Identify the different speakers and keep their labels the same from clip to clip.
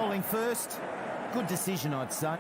Speaker 1: bowling first. Good decision, I'd say.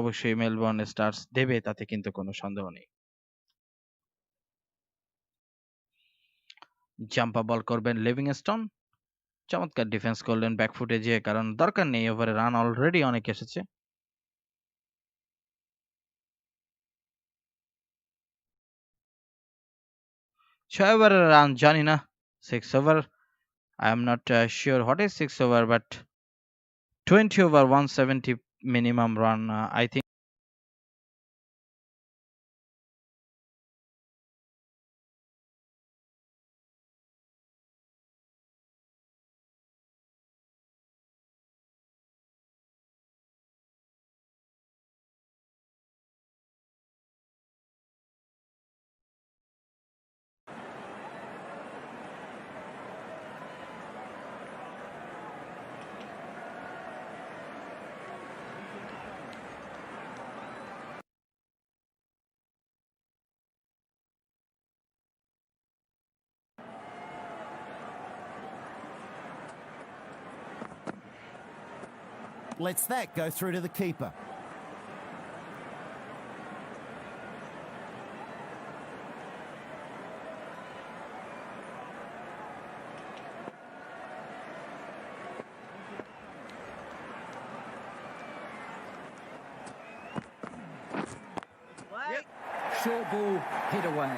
Speaker 2: অবশ্যই Melbourne stars দেবে, তাতে কিন্তু কোনো সন্দেহ নেই। জাম্পা বল করবেন লিভিংস্টোন, চমৎকার ডিফেন্স করলেন ব্যাকফুটে যেয়ে, কারণ দরকার নেই, ওভারে রান অলরেডি অনেক এসেছে। 6 ওভারের রান জানি না, 6 over, I am not sure what is 6 over, but 20 over 170 minimum run, I think.
Speaker 1: Lets that go through to the keeper.
Speaker 3: Yep. Short ball hit away.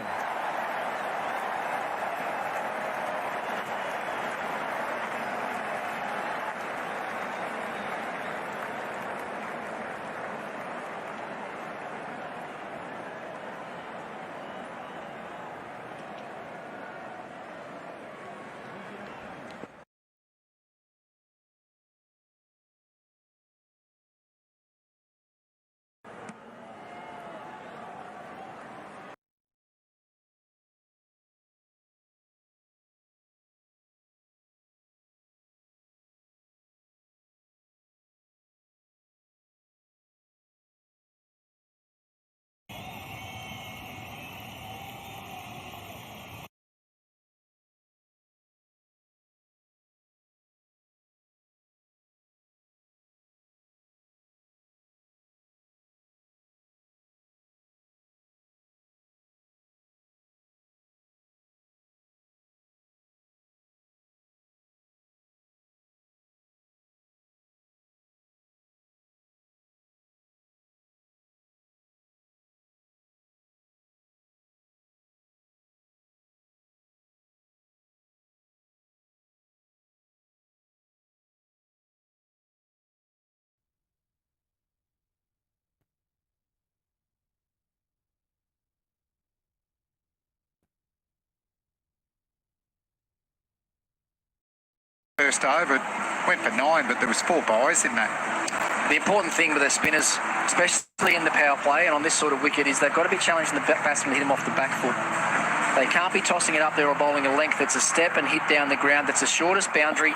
Speaker 4: First over, it went for 9, but there was 4 byes in that.
Speaker 5: The important thing with their spinners, especially in the power play and on this sort of wicket, is they've got to be challenging the batsman to hit them off the back foot. They can't be tossing it up there or bowling a length that's a step and hit down the ground. That's the shortest boundary,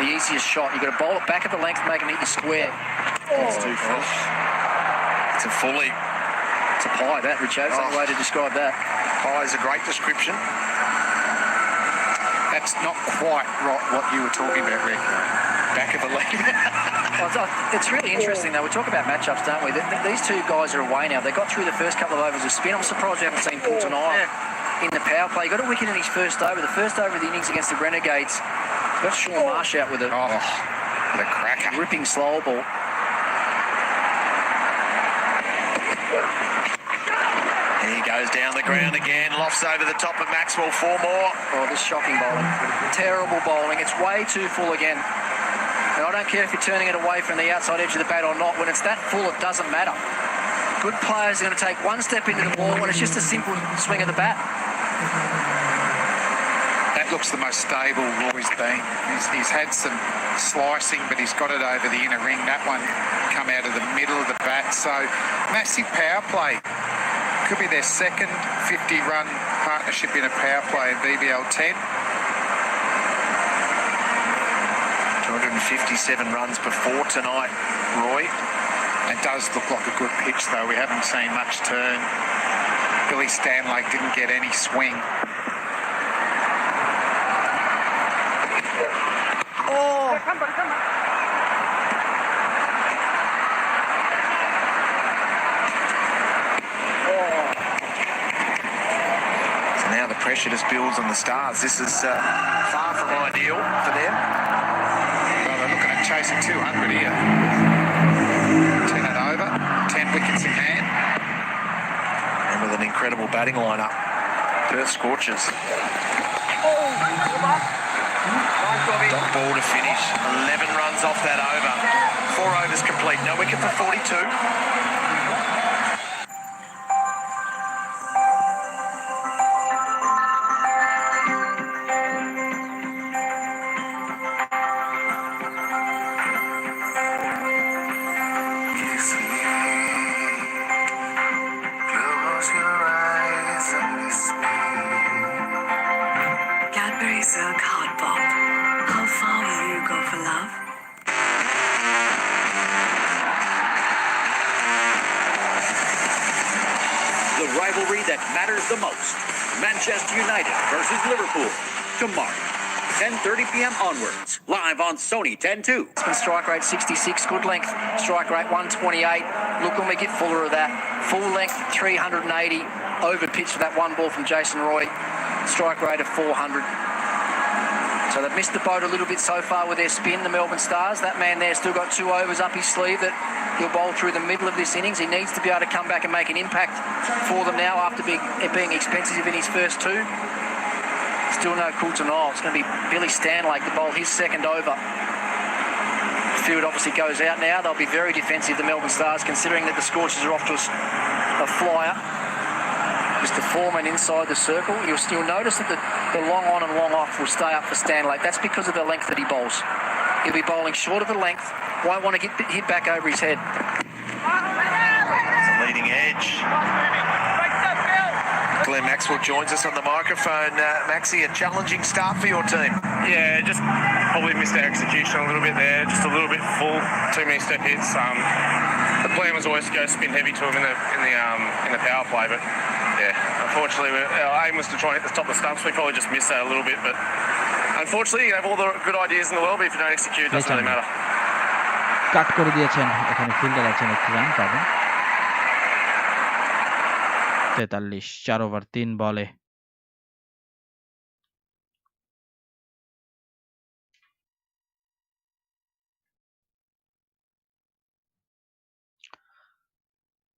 Speaker 5: the easiest shot. You've got to bowl it back at the length and make them hit you square.
Speaker 4: That's too fresh. It's a fully.
Speaker 5: It's a pie, that, Richo. That's the way to describe that.
Speaker 4: Pie is a great description. That's not quite right what you were talking about, Rick. Back of the leg.
Speaker 5: It's really interesting, though. We talk about matchups, don't we? These two guys are away now. They got through the first couple of overs of spin. I'm surprised we haven't seen Paul tonight in the power play. He got a wicket in his first over. The first over of the innings against the Renegades. Got Sean Marsh out with a
Speaker 4: cracker.
Speaker 5: Ripping slow ball.
Speaker 4: He goes down the ground again, lofts over the top of Maxwell, 4 more.
Speaker 5: Oh, this shocking bowling. Terrible bowling. It's way too full again. And I don't care if you're turning it away from the outside edge of the bat or not. When it's that full, it doesn't matter. Good players are going to take one step into the ball when it's just a simple swing of the bat.
Speaker 4: That
Speaker 6: looks the most stable Roy's been. He's had some slicing, but he's got it over the inner ring. That one come out of the middle of the bat. So massive power play. Could be their second 50-run partnership in a power play in BBL 10.
Speaker 4: 257 runs before tonight, Roy.
Speaker 6: It does look like a good pitch, though. We haven't seen much turn. Billy Stanlake didn't get any swing.
Speaker 4: Oh! So now the pressure just builds on the Stars. This is far from ideal for them.
Speaker 6: Well, they're looking at chasing 200 here. 10 and over, 10 wickets in hand.
Speaker 4: And with an incredible batting lineup, Perth Scorchers. Dot ball to finish. 11 runs off that over. 4 overs complete. No wicket for 42.
Speaker 7: Cadbury Silk Hot Pop. How far will you go for love?
Speaker 8: The rivalry that matters the most. Manchester United versus Liverpool. Tomorrow, 10:30 p.m. onwards. Live on Sony 10-2.
Speaker 5: Batsman strike rate 66, good length, strike rate 128. Look when we get fuller of that. Full length 380, over pitch for that one ball from Jason Roy. Strike rate of 400. So they've missed the boat a little bit so far with their spin, the Melbourne Stars. That man there still got 2 overs up his sleeve that he'll bowl through the middle of this innings. He needs to be able to come back and make an impact for them now after being expensive in his first 2. Still no cool to Nile. It's going to be Billy Stanlake to bowl his second over. Field obviously goes out now. They'll be very defensive, the Melbourne Stars, considering that the Scorchers are off to a flyer. Mr. Foreman inside the circle. You'll still notice that the long on and long off will stay up for Stanlake. That's because of the length that he bowls. He'll be bowling short of the length. Won't want to get hit back over his head.
Speaker 4: That's a leading edge. Glenn Maxwell joins us on the microphone. Maxie, a challenging start for your team.
Speaker 9: Yeah, just probably missed our execution a little bit there. Just a little bit full. Too many step hits. The plan was always to go spin heavy to him in the power play, but yeah, unfortunately our aim was to try and hit the top of the stumps. We probably just missed that a little bit, but unfortunately you can have all the good ideas in the world, but if you don't execute, it doesn't really matter.
Speaker 2: কাট করে দিয়েছেন, এখানে fielder আছেন, একটি run পাবেন। 43, 4 over 3 বলে।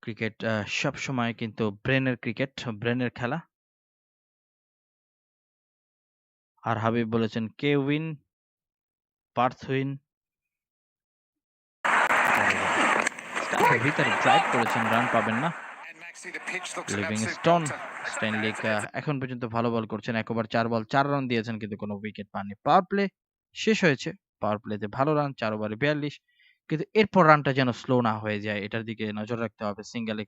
Speaker 2: Cricket সব সময় কিন্তু ব্রেনের ক্রিকেট, ব্রেনের খেলা। আর হাবিব বলেছেন কে উইন, পার্থ উইন। ভিতরে ড্রাইভ করেছেন, রান পাবেন না। লিভিংস্টোন, স্ট্যানলিক এখন পর্যন্ত ভালো বল করছেন, 1 ওভার 4 বল 4 রান দিয়েছেন কিন্তু কোনো উইকেট পাননি। পাওয়ার প্লে শেষ হয়েছে, পাওয়ার প্লেতে ভালো রান, 4 ওভারে 42, কিন্তু এরপর রানটা যেন স্লো না হয়ে যায়, এটার দিকে নজর রাখতে হবে। সিঙ্গেলে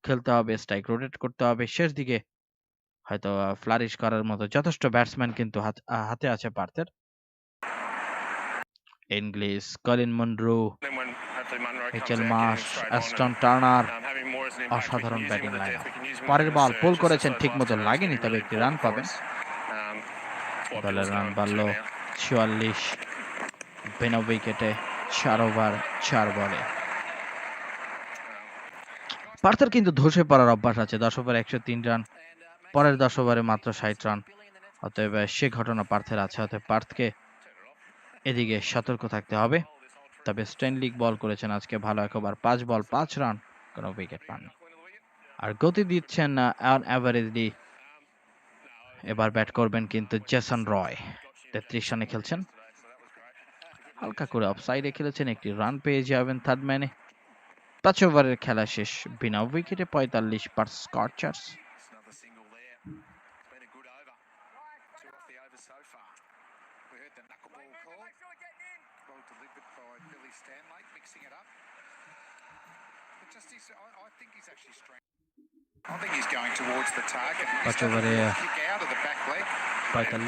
Speaker 2: খেলতে হবে, স্ট্রাইক রোটেট করতে হবে, শেষ দিকে হয়তো ফ্লারিশ করার মতো যথেষ্ট ব্যাটসম্যান কিন্তু হাতে আছে পার্থের। ইংলিশ, কলিন মনরো, এইচএল মাস, অ্যাস্টন টার্নার, অসাধারণ ব্যাটিং লাইন। পরের বল পুল করেছেন, ঠিক মতো লাগেনি, তবে একটি রান পাবেন। দলের রান বাড়ল 44, বিনা উইকেটে 4 ওভার 4 বলে। পার্থের কিন্তু ধসে পড়ার অভ্যাস আছে, 10 ওভারে 103 রান, পরের 10 ওভারে মাত্র 60 রান। অতএব সে ঘটনা পার্থের আছে, অতএব পার্থকে এদিকে সতর্ক থাকতে হবে। তবে স্ট্যানলিক বল করেছেন আজকে ভালো, 1 ওভার 5 বল 5 রান, কোনো উইকেট পাননি। আর গতি দিচ্ছেন অন অ্যাভারেজলি। এবার ব্যাট করবেন কিন্তু জেসন রয়, 33 রানে খেলছেন, হালকা করে অফসাইডে খেলেছেন, একটি রান পেয়ে যাবেন থার্ড ম্যানে। 5 ওভারের খেলা শেষ, বিনা উইকেটে 45 পার স্কচার্স।
Speaker 6: I think he's actually straight. I think he's going towards the target. He's
Speaker 2: 5
Speaker 6: going
Speaker 2: ওভারে
Speaker 6: to kick out of the back leg.
Speaker 2: 45।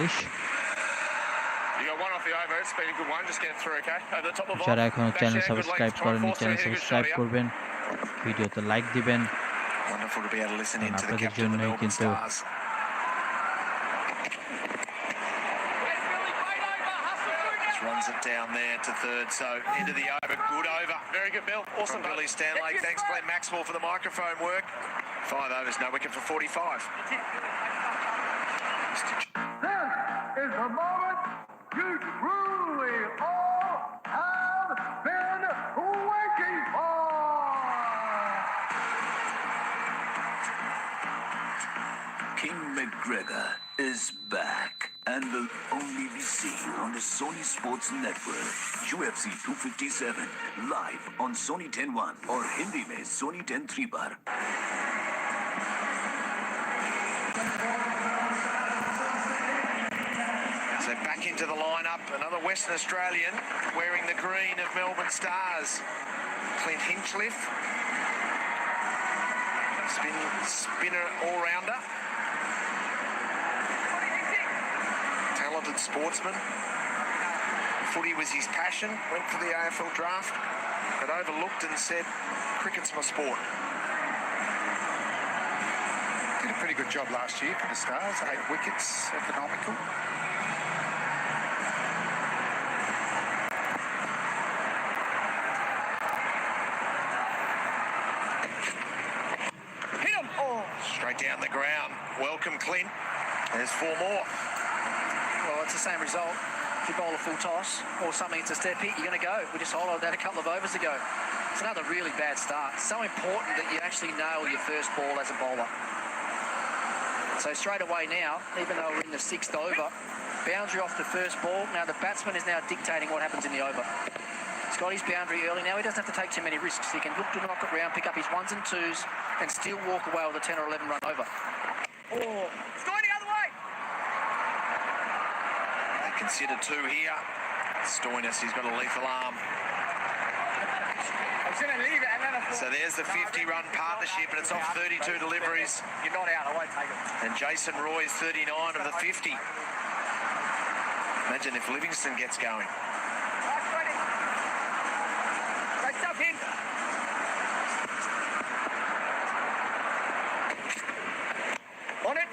Speaker 9: You got one off the over. It's been a good one. Just get through, okay? Over the top of
Speaker 2: যারা এখনো
Speaker 9: Bash
Speaker 2: channel
Speaker 9: there, good
Speaker 2: subscribe
Speaker 9: length,
Speaker 2: করেননি
Speaker 9: 24,
Speaker 2: channel
Speaker 9: so hit a good
Speaker 2: subscribe
Speaker 9: shot here.
Speaker 2: করবেন, ভিডিওতে like দিবেন,
Speaker 4: Wonderful to be able to listen in to the
Speaker 2: আপনাদের
Speaker 4: captain of the
Speaker 2: জন্যই
Speaker 4: Melbourne
Speaker 2: কিন্তু
Speaker 4: Stars. Just runs it down there to third, so into the over. Good over.
Speaker 9: Very good, Bill. Awesome,
Speaker 4: From Billy Stanley. Thanks, Glenn Maxwell, for the microphone work. 5 overs, no wicket for 45.
Speaker 10: This is the moment you truly all have been waiting for.
Speaker 8: King McGregor is back and will only be seen on the Sony Sports Network. UFC 257 live on Sony 10.1 और हिंदी में Sony 10.3 पर।
Speaker 4: So back into the lineup, another Western Australian wearing the green of Melbourne Stars. Clint Hinchliffe, spinner all-rounder. Talented sportsman. Footy was his passion, went for the AFL draft, but overlooked and said, cricket's my sport.
Speaker 6: Did a pretty good job last year for the Stars. 8 wickets, economical.
Speaker 4: Hit him! Oh, straight down the ground. Welcome, Clint. There's 4 more.
Speaker 5: Well, it's the same result. If you bowl a full toss or something, it's a step hit, you're going to go. We just highlighted that a couple of overs ago. It's another really bad start. It's so important that you actually nail your first ball as a bowler. So straight away now, even though we're in the 6th over, boundary off the first ball. Now the batsman is now dictating what happens in the over. He's got his boundary early. Now he doesn't have to take too many risks. He can look to knock it round, pick up his 1s and 2s, and still walk away with a 10 or 11 run over. Oh, it's going the other way!
Speaker 4: They consider 2 here. Stoinis, he's got a lethal arm.
Speaker 10: I was going to leave it and then I thought...
Speaker 4: So there's the 50-run partnership, and it's off 32 deliveries.
Speaker 10: You're not out, I won't take it.
Speaker 4: And Jason Roy's 39 of the 50. Imagine if Livingston gets going.
Speaker 10: Great stuff, him. On it.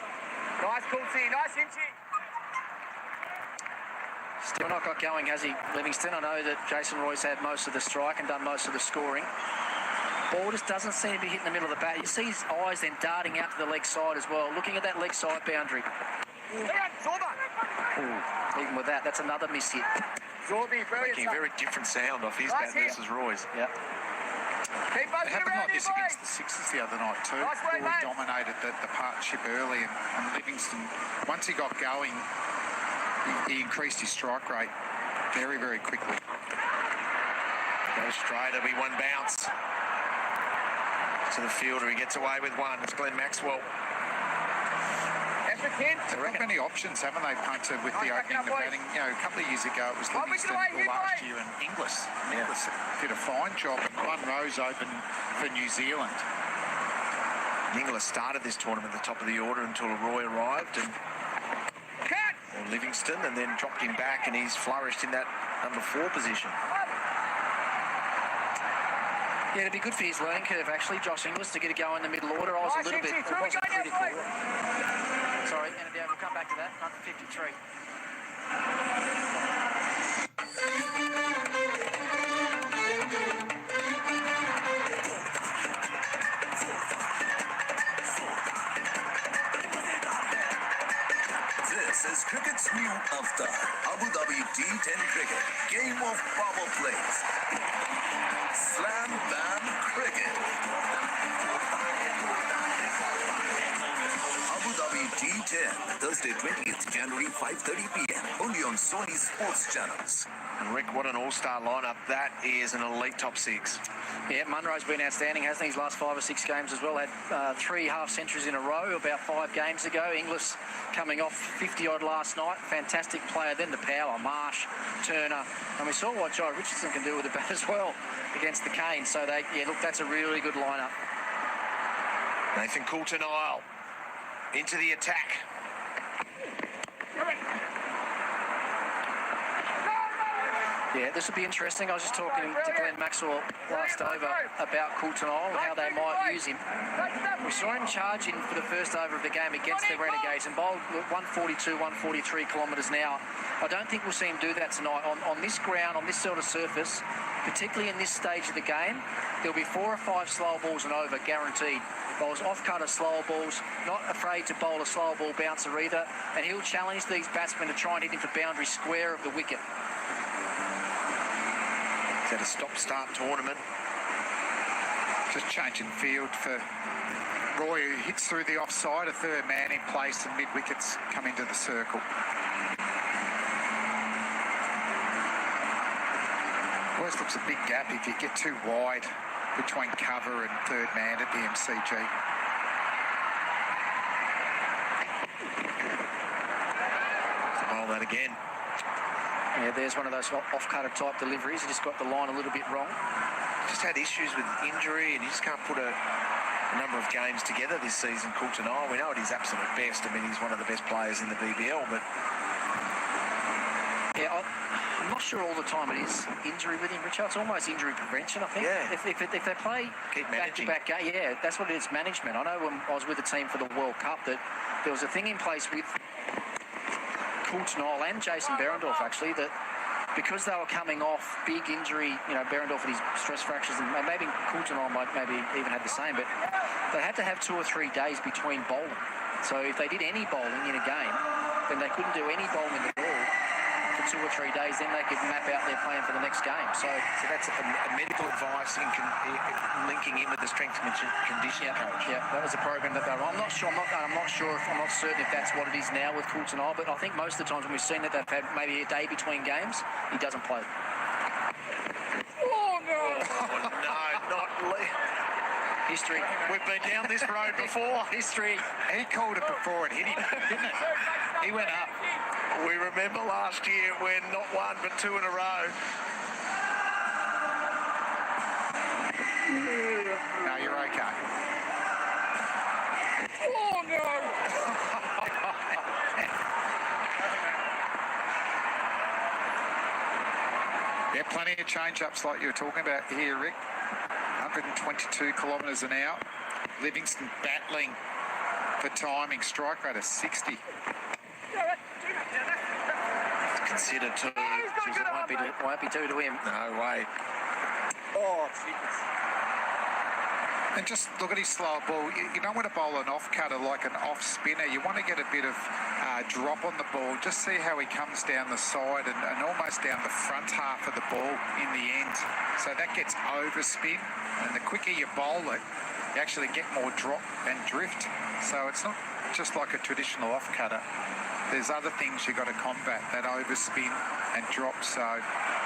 Speaker 10: Nice, cool, see. Nice, Hinchy.
Speaker 5: Still not got going, has he, Livingston? I know that Jason Roy's had most of the strike and done most of the scoring. Ball just doesn't seem to be hitting the middle of the bat. You see his eyes then darting out to the leg side as well, looking at that leg side boundary. Ooh, even with that, that's another miss hit.
Speaker 4: Making a very different sound off his bat versus Roy's.
Speaker 5: Yeah.
Speaker 10: Keep
Speaker 6: It happened like this against the Sixers the other night too. Roy dominated the partnership early, and Livingston, once he got going, he increased his strike rate very, very quickly.
Speaker 4: Goes straight, it'll be 1 bounce to the fielder. He gets away with 1. It's Glenn Maxwell.
Speaker 6: They've got many options, haven't they, punter, with the opening, the batting. You know, a couple of years ago it was Livingston, or last year, and Inglis. Inglis did a fine job, and Munro's open for New Zealand.
Speaker 4: Inglis started this tournament at the top of the order until Roy arrived, and Livingston, and then dropped him back, and he's flourished in that number 4 position.
Speaker 5: Yeah, it'd be good for his learning curve, actually, Josh Inglis, to get a go in the middle order. I was a little bit, it wasn't critical. Sorry, and we'll come back to that. Under 53.
Speaker 8: This is cricket's new avatar, Abu Dhabi T10 cricket, game of power plays. Slam Bam Cricket. Abu Dhabi T10, Thursday 20th January, 5:30 p.m. only on Sony Sports Channels.
Speaker 4: And Rick, what an all-star lineup. That is an elite top six.
Speaker 5: Yeah, Munro's been outstanding, hasn't he? His last 5 or 6 games as well. Had 3 half-centuries in a row about 5 games ago. Inglis coming off 50-odd last night. Fantastic player. Then the power, Marsh, Turner. And we saw what Jai Richardson can do with the bat as well against the Canes. So, look, that's a really good lineup.
Speaker 4: Nathan Coulter-Nile into the attack.
Speaker 5: Yeah, this will be interesting. I was just talking to Glenn Maxwell last over about Coulter-Nile and how they might use him. We saw him charging for the first over of the game against the Renegades and bowled 142, 143 kilometres an hour. I don't think we'll see him do that tonight. On this ground, on this sort of surface, particularly in this stage of the game, there'll be 4 or 5 slow balls and over, guaranteed. Bowls off-cutter slower balls, not afraid to bowl a slower ball bouncer either, and he'll challenge these batsmen to try and hit into boundary square of the wicket.
Speaker 4: Is that a stop-start tournament?
Speaker 6: Just changing field for Roy, who hits through the offside, a third man in place, and mid-wickets come into the circle. Always looks a big gap if you get too wide between cover and third man at the MCG.
Speaker 4: Bowl that again.
Speaker 5: Yeah, there's one of those off-cutter type deliveries. He just got the line a little bit wrong.
Speaker 4: Just had issues with injury and he just can't put a number of games together this season, Coulter-Nile. We know at his absolute best. I mean, he's one of the best players in the BBL, but...
Speaker 5: Yeah, I'm not sure all the time it is injury with him, Richard. It's almost injury prevention, I think.
Speaker 4: Yeah.
Speaker 5: If they play back-to-back games, yeah, that's what it is, management. I know when I was with the team for the World Cup that there was a thing in place with Coulter-Nile and Jason Behrendorff, actually, that because they were coming off big injury, Behrendorff with his stress fractures, and maybe Coulter-Nile might maybe even had the same, but they had to have 2 or 3 days between bowling. So if they did any bowling in a game, then they couldn't do any bowling in the ball for 2 or 3 days, then they could map out their plan for the next game. So
Speaker 4: that's a medical advice linking in with the strength and conditioning coach.
Speaker 5: Yeah, that was a program that they were on. I'm not certain if that's what it is now with Coulter-Nile, but I think most of the times when we've seen that they've had maybe a day between games, he doesn't play.
Speaker 4: Oh, no! Oh, no, not Lee.
Speaker 5: History.
Speaker 4: We've been down this road before.
Speaker 5: History.
Speaker 6: He called it before it hit him, didn't it? He went up.
Speaker 4: We remember last year when not 1 but 2 in a row.
Speaker 6: No, you're okay.
Speaker 4: Oh, no!
Speaker 6: Yeah, plenty of change-ups like you were talking about here, Rick. 122 kilometres an hour. Livingston battling for timing. Strike rate of 60.
Speaker 4: Considered 2.
Speaker 5: It won't be 2 to him.
Speaker 4: No way.
Speaker 5: Oh, jeez.
Speaker 6: And just look at his slow ball. You don't want to bowl an off-cutter like an off-spinner. You want to get a bit of drop on the ball. Just see how he comes down the side and almost down the front half of the ball in the end. So that gets overspin. And the quicker you bowl it, you actually get more drop and drift. So it's not just like a traditional off-cutter. There's other things you've got to combat, that overspin and drop. So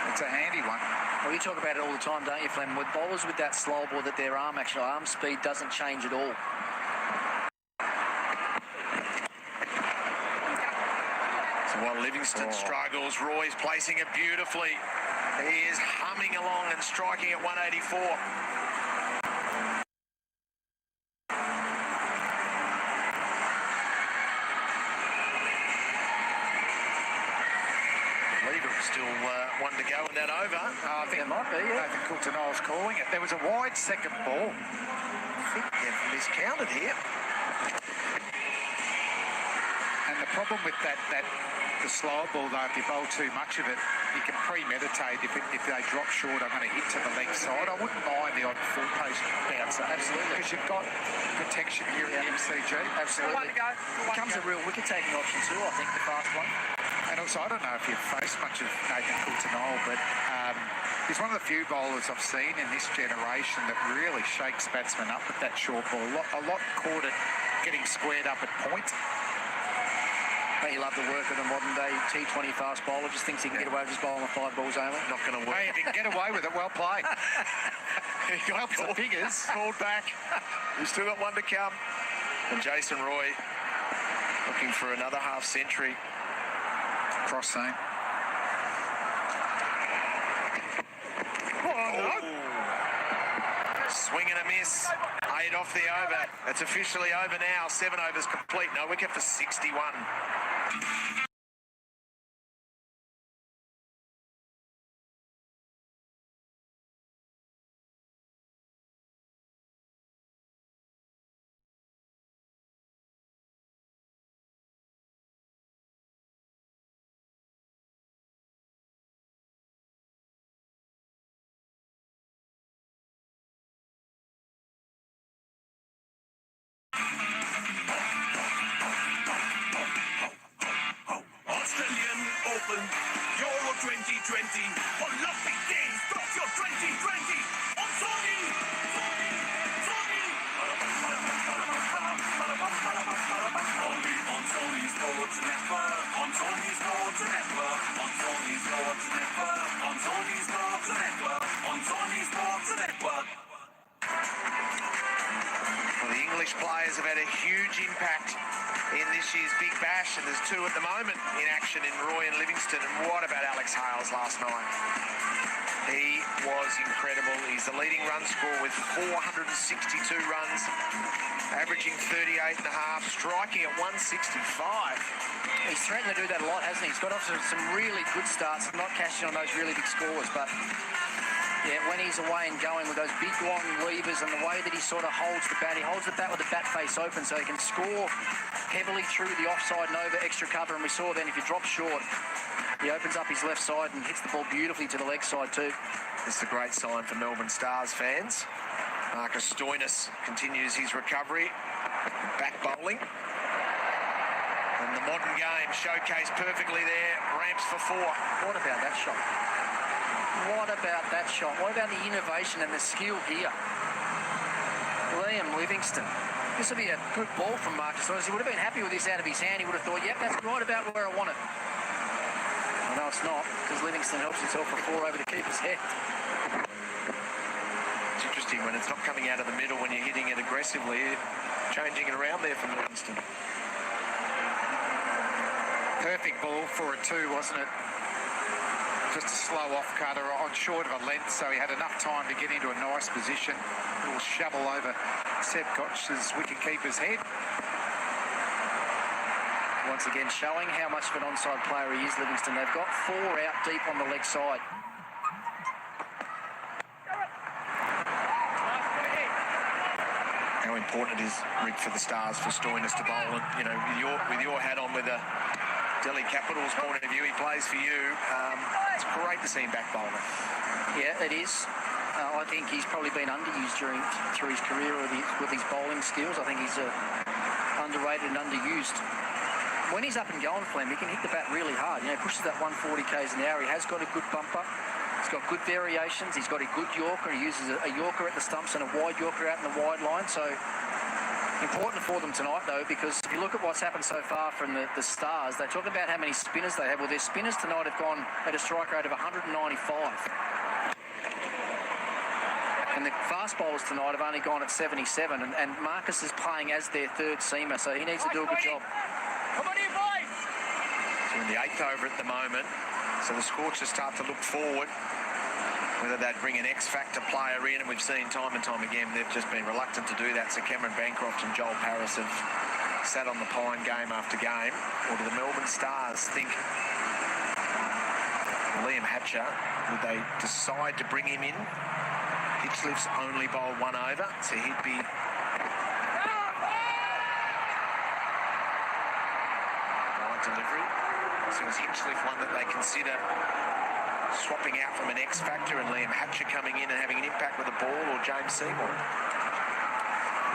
Speaker 6: it's a handy one.
Speaker 5: Well, you talk about it all the time, don't you, Flem? With bowlers with that slow ball, that their arm speed doesn't change at all.
Speaker 4: So while Livingston struggles, Roy's placing it beautifully. He is humming along and striking at 184. Still 1 to go in that over.
Speaker 6: I think
Speaker 5: it might be, yeah.
Speaker 6: Nathan Coulter-Nile's calling it. There was a wide second ball.
Speaker 4: I think they've miscounted here.
Speaker 6: And the problem with the slower ball, though, if you bowl too much of it, you can premeditate. If they drop short, I'm going to hit to the leg side. I wouldn't mind the odd full pace bouncer.
Speaker 5: Absolutely.
Speaker 6: Because you've got protection here at the MCG.
Speaker 5: Absolutely. Becomes a real wicket-taking option too, I think, the fast one.
Speaker 6: And also, I don't know if you've faced much of Nathan Coulter-Nile, but he's one of the few bowlers I've seen in this generation that really shakes batsmen up with that short ball. A lot caught it getting squared up at point.
Speaker 5: Don't you love the work of the modern day T20 fast bowler? Just thinks he can get away with just bowling 5 balls only.
Speaker 4: Not going to work.
Speaker 6: Hey, if you can get away with it, well played. He got the figures.
Speaker 4: Called back. We've still got one to come. And Jason Roy looking for another half century.
Speaker 6: Cross zone.
Speaker 4: Swing and a miss. 8 off the over. It's officially over now. 7 overs complete. No wicket for 61.
Speaker 8: Australian Open, Euro 2020. Olympic Games, Tokyo 2020. On Sony. Only on Sony Sports Network. On Sony Sports Network. On Sony Sports Network. On Sony Sports Network. On Sony Sports Network.
Speaker 4: Well, the English players have had a huge impact in this year's Big Bash, and there's 2 at the moment in action in Roy and Livingston. And what about Alex Hales last night? He was incredible. He's the leading run scorer with 462 runs, averaging 38 and a half, striking at 165.
Speaker 5: He's threatened to do that a lot, hasn't he? He's got off to some really good starts, not cashing on those really big scores, but yeah, when he's away and going with those big long levers and the way that he sort of holds the bat, he holds the bat with the bat face open so he can score heavily through the offside and over extra cover. And we saw then if you drop short, he opens up his left side and hits the ball beautifully to the leg side too.
Speaker 4: It's a great sign for Melbourne Stars fans. Marcus Stoinis continues his recovery, back bowling. And the modern game showcased perfectly there, ramps for 4.
Speaker 5: What about that shot? What about that shot? What about the innovation and the skill here? Liam Livingston. This will be a good ball from Marcus Stoinis. He would have been happy with this out of his hand. He would have thought, yep, that's right about where I want it. Well, no, it's not, because Livingston helps himself for 4 over the keeper's head.
Speaker 4: It's interesting when it's not coming out of the middle when you're hitting it aggressively, changing it around there from Livingston.
Speaker 6: Perfect ball for a 2, wasn't it? Just a slow off cutter on short of a length, so he had enough time to get into a nice position. A little shovel over Seb Koch's wicket-keeper's head.
Speaker 5: Once again, showing how much of an onside player he is, Livingston. They've got 4 out deep on the leg side.
Speaker 4: How important it is, Rick, for the Stars, for Stoinis to bowl. And, you know, with your hat on, with the Delhi Capitals point of view, he plays for you. It's great to see him back bowling.
Speaker 5: Yeah, it is. I think he's probably been underused through his career with his bowling skills. I think he's underrated and underused. When he's up and going for him, he can hit the bat really hard. You know, he pushes that 140 k's an hour. He has got a good bumper. He's got good variations. He's got a good Yorker. He uses a Yorker at the stumps and a wide Yorker out in the wide line. So important for them tonight, though, because if you look at what's happened so far from the Stars, they talk about how many spinners they have. Well, their spinners tonight have gone at a strike rate of 195. And the fast bowlers tonight have only gone at 77, and Marcus is playing as their 3rd seamer, so he needs to do a good job.
Speaker 10: Come on in, boys!
Speaker 4: So in the 8th over at the moment, so the Scorchers start to look forward, whether they'd bring an X-factor player in, and we've seen time and time again they've just been reluctant to do that. So Cameron Bancroft and Joel Paris have sat on the pine game after game. Or do the Melbourne Stars think Liam Hatcher, would they decide to bring him in? Hitchliff's only bowled 1 over, so he'd be wide delivery. So is Hitchliff one that they consider swapping out from an X-factor and Liam Hatcher coming in and having an impact with the ball, or James Seymour?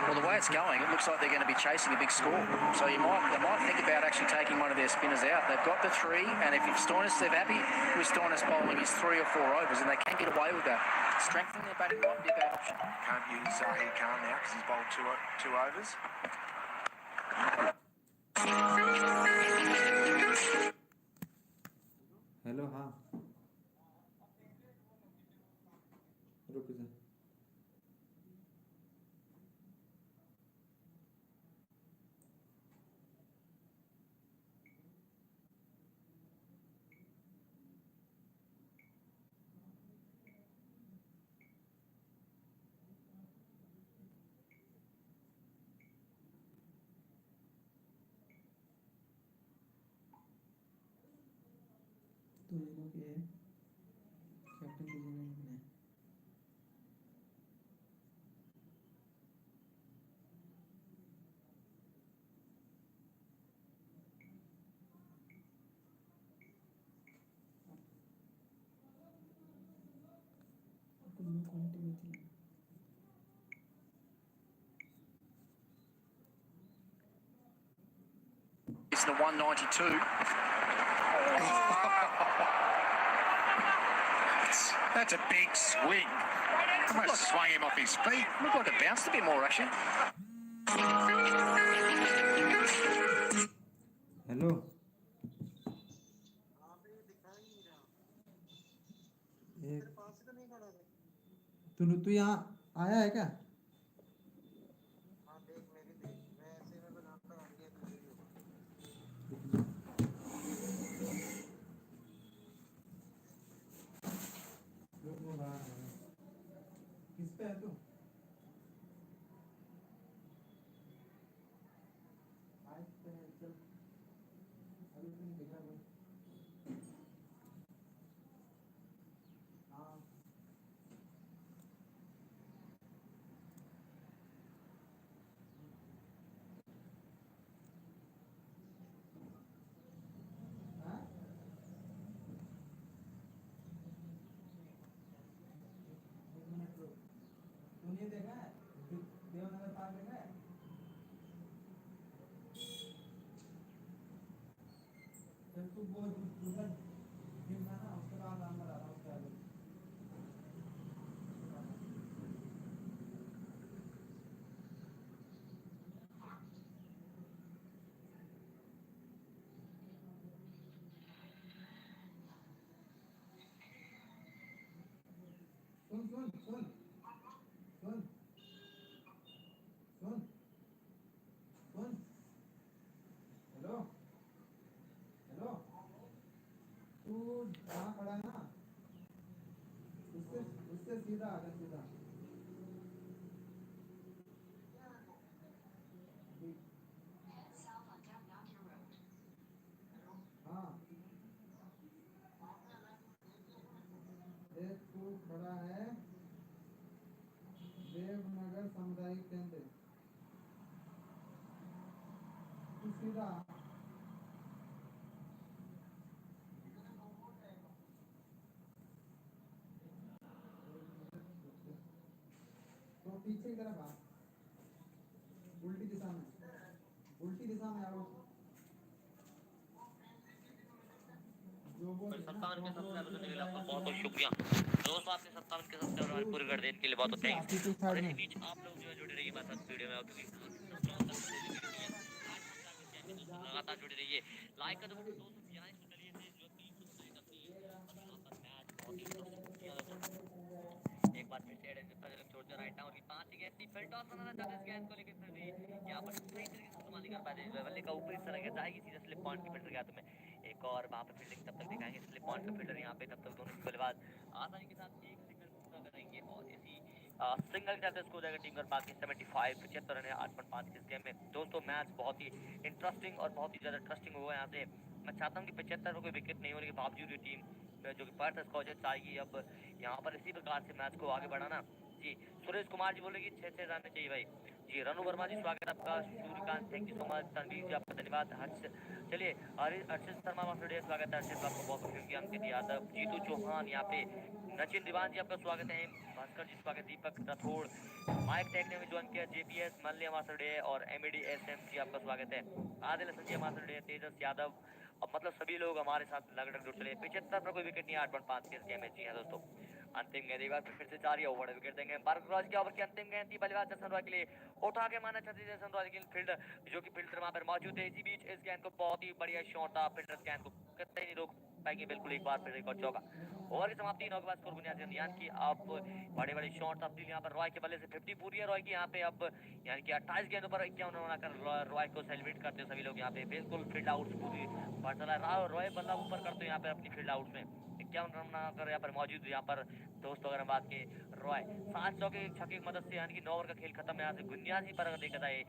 Speaker 5: Well, the way it's going, it looks like they're going to be chasing a big score. So they might think about actually taking one of their spinners out. They've got the 3, and if Stoinis, they're happy with Stoinis bowling his 3 or 4 overs, and they can get away with that. Strengthening their batting might be a bad option.
Speaker 4: Can't use Zahir Khan now because he's bowled 2 overs.
Speaker 5: It's the 192.
Speaker 6: That's a big swing. Almost swung him off his feet.
Speaker 5: Looked like it bounced a bit more, actually.
Speaker 11: Hello तू यहाँ आया है क्या? किस पे है तू? चल अभी तुम देखा भाई हाँ तूने देखा है देवनगर पार्क देखा है? जब तू वो दूसरा जिम था ना उसके बाद हम बता रहा हूँ उसके आगे सुन सुन सुन सुन सुन सुन हेलो हेलो तू जहाँ खड़ा है ना उससे उससे सीधा आगे सीधा हाँ देख तू खड़ा है देवनगर सामुदायिक केंद्र तू सीधा तो पीछे की तरफ आ उल्टी दिशा में आओ जो वो
Speaker 12: 57 के सब्सक्राइबर के लिए आपका बहुत बहुत शुक्रिया दोस्तों। आपके 57 के सब्सक्राइबर पूरे कर देने के लिए बहुत बहुत थैंक्स। और इसी बीच आप लोग जो है जुड़े रहिए मेरे साथ वीडियो में लगातार जुड़े रहिए। लाइक का तो बटन दोस्तों यहाँ इस चलिए जो 300 एक बार फिर से छोड़ राइट डाउन की 5 ही गेंद थी फिर टॉस बनाना चाहते इस गेंद को लेकर फिर भी यहाँ पर सही तरीके से इस्तेमाल नहीं कर पाते बल्ले का ऊपर इस तरह के जाएगी सीधा स्लिप पॉइंट की फिल्डर के हाथ में एक और वहां पे फील्डिंग तब तक दिखाएंगे स्लिप पॉइंट का फील्डर यहाँ पे तब तक दोनों बल्लेबाज आसानी के साथ एक सिंगल पूरा करेंगे और इसी सिंगल के साथ स्कोर जाएगा टीम का बाकी 75 75 रन है 8.5 के इस गेम में। दोस्तों मैच बहुत ही इंटरेस्टिंग और बहुत ही ज्यादा ट्रस्टिंग हुआ यहाँ से। मैं चाहता हूँ कि 75 पर कोई विकेट नहीं होने के बावजूद ये टीम जो कि पर्थ स्कॉचर्स चाहेगी अब यहाँ पर इसी प्रकार से मैच को आगे बढ़ाना। जी सुरेश कुमार जी बोले कि 6 रन चाहिए भाई। जी रनु वर्मा जी स्वागत आपका। Suryakant thank you so much. Tanveer ji आपका धन्यवाद। हर्ष चलिए अर्षित शर्मा मास्टर स्वागत है। अर्षित आपको बहुत बहुत अंकित यादव जीतू चौहान यहाँ पे नचिन दीवान जी आपका स्वागत है। भास्कर जी स्वागत। दीपक राठौड़ माइक टेकने में ज्वाइन किया। जेपीएस मल्लिया मास्टर डे और एमडी एसएम जी आपका स्वागत है। आदिल संजय मास्टर डे तेजस यादव अब मतलब सभी लोग हमारे साथ लगभग जुड़ चले। 75 पर कोई विकेट नहीं 8.5 के गेम में। जी हाँ दोस्तों अंतिम गेंद एक बार फिर से 4 ओवर विकेट देंगे। बारगराज के ओवर की अंतिम गेंद थी बल्लेबाज जसन रॉय के लिए उठा के माना चाहते जसन रॉय के फील्ड जो कि फील्डर वहां पर मौजूद है। इसी बीच इस गेंद को बहुत ही बढ़िया शॉट था। फील्डर गेंद को कतई नहीं रोक पाएंगे बिल्कुल। एक बार फिर एक और चौका। ओवर की समाप्ति 9 के बाद स्कोर बुनियादी ध्यान की आप बड़े बड़े शॉट तब्दील यहाँ पर रॉय के बल्ले से 50 पूरी है रॉय की यहाँ पे अब यानी कि 28 गेंदों पर 51 रन बनाकर रॉय को सेलिब्रेट करते हैं सभी लोग यहाँ पे बिल्कुल फील्ड आउट पूरी बढ़ चला है। रॉय बल्ला ऊपर करते हैं यहाँ पे अपनी फील्ड आउट में 51 रन बनाकर यहाँ पर मौजूद यहाँ पर दोस्तों अगर बात के रॉय 7 चौके एक छक्के की मदद से यानी कि 9 ओवर का खेल खत्म है यहाँ से बुनियादी पर अगर देखा जाए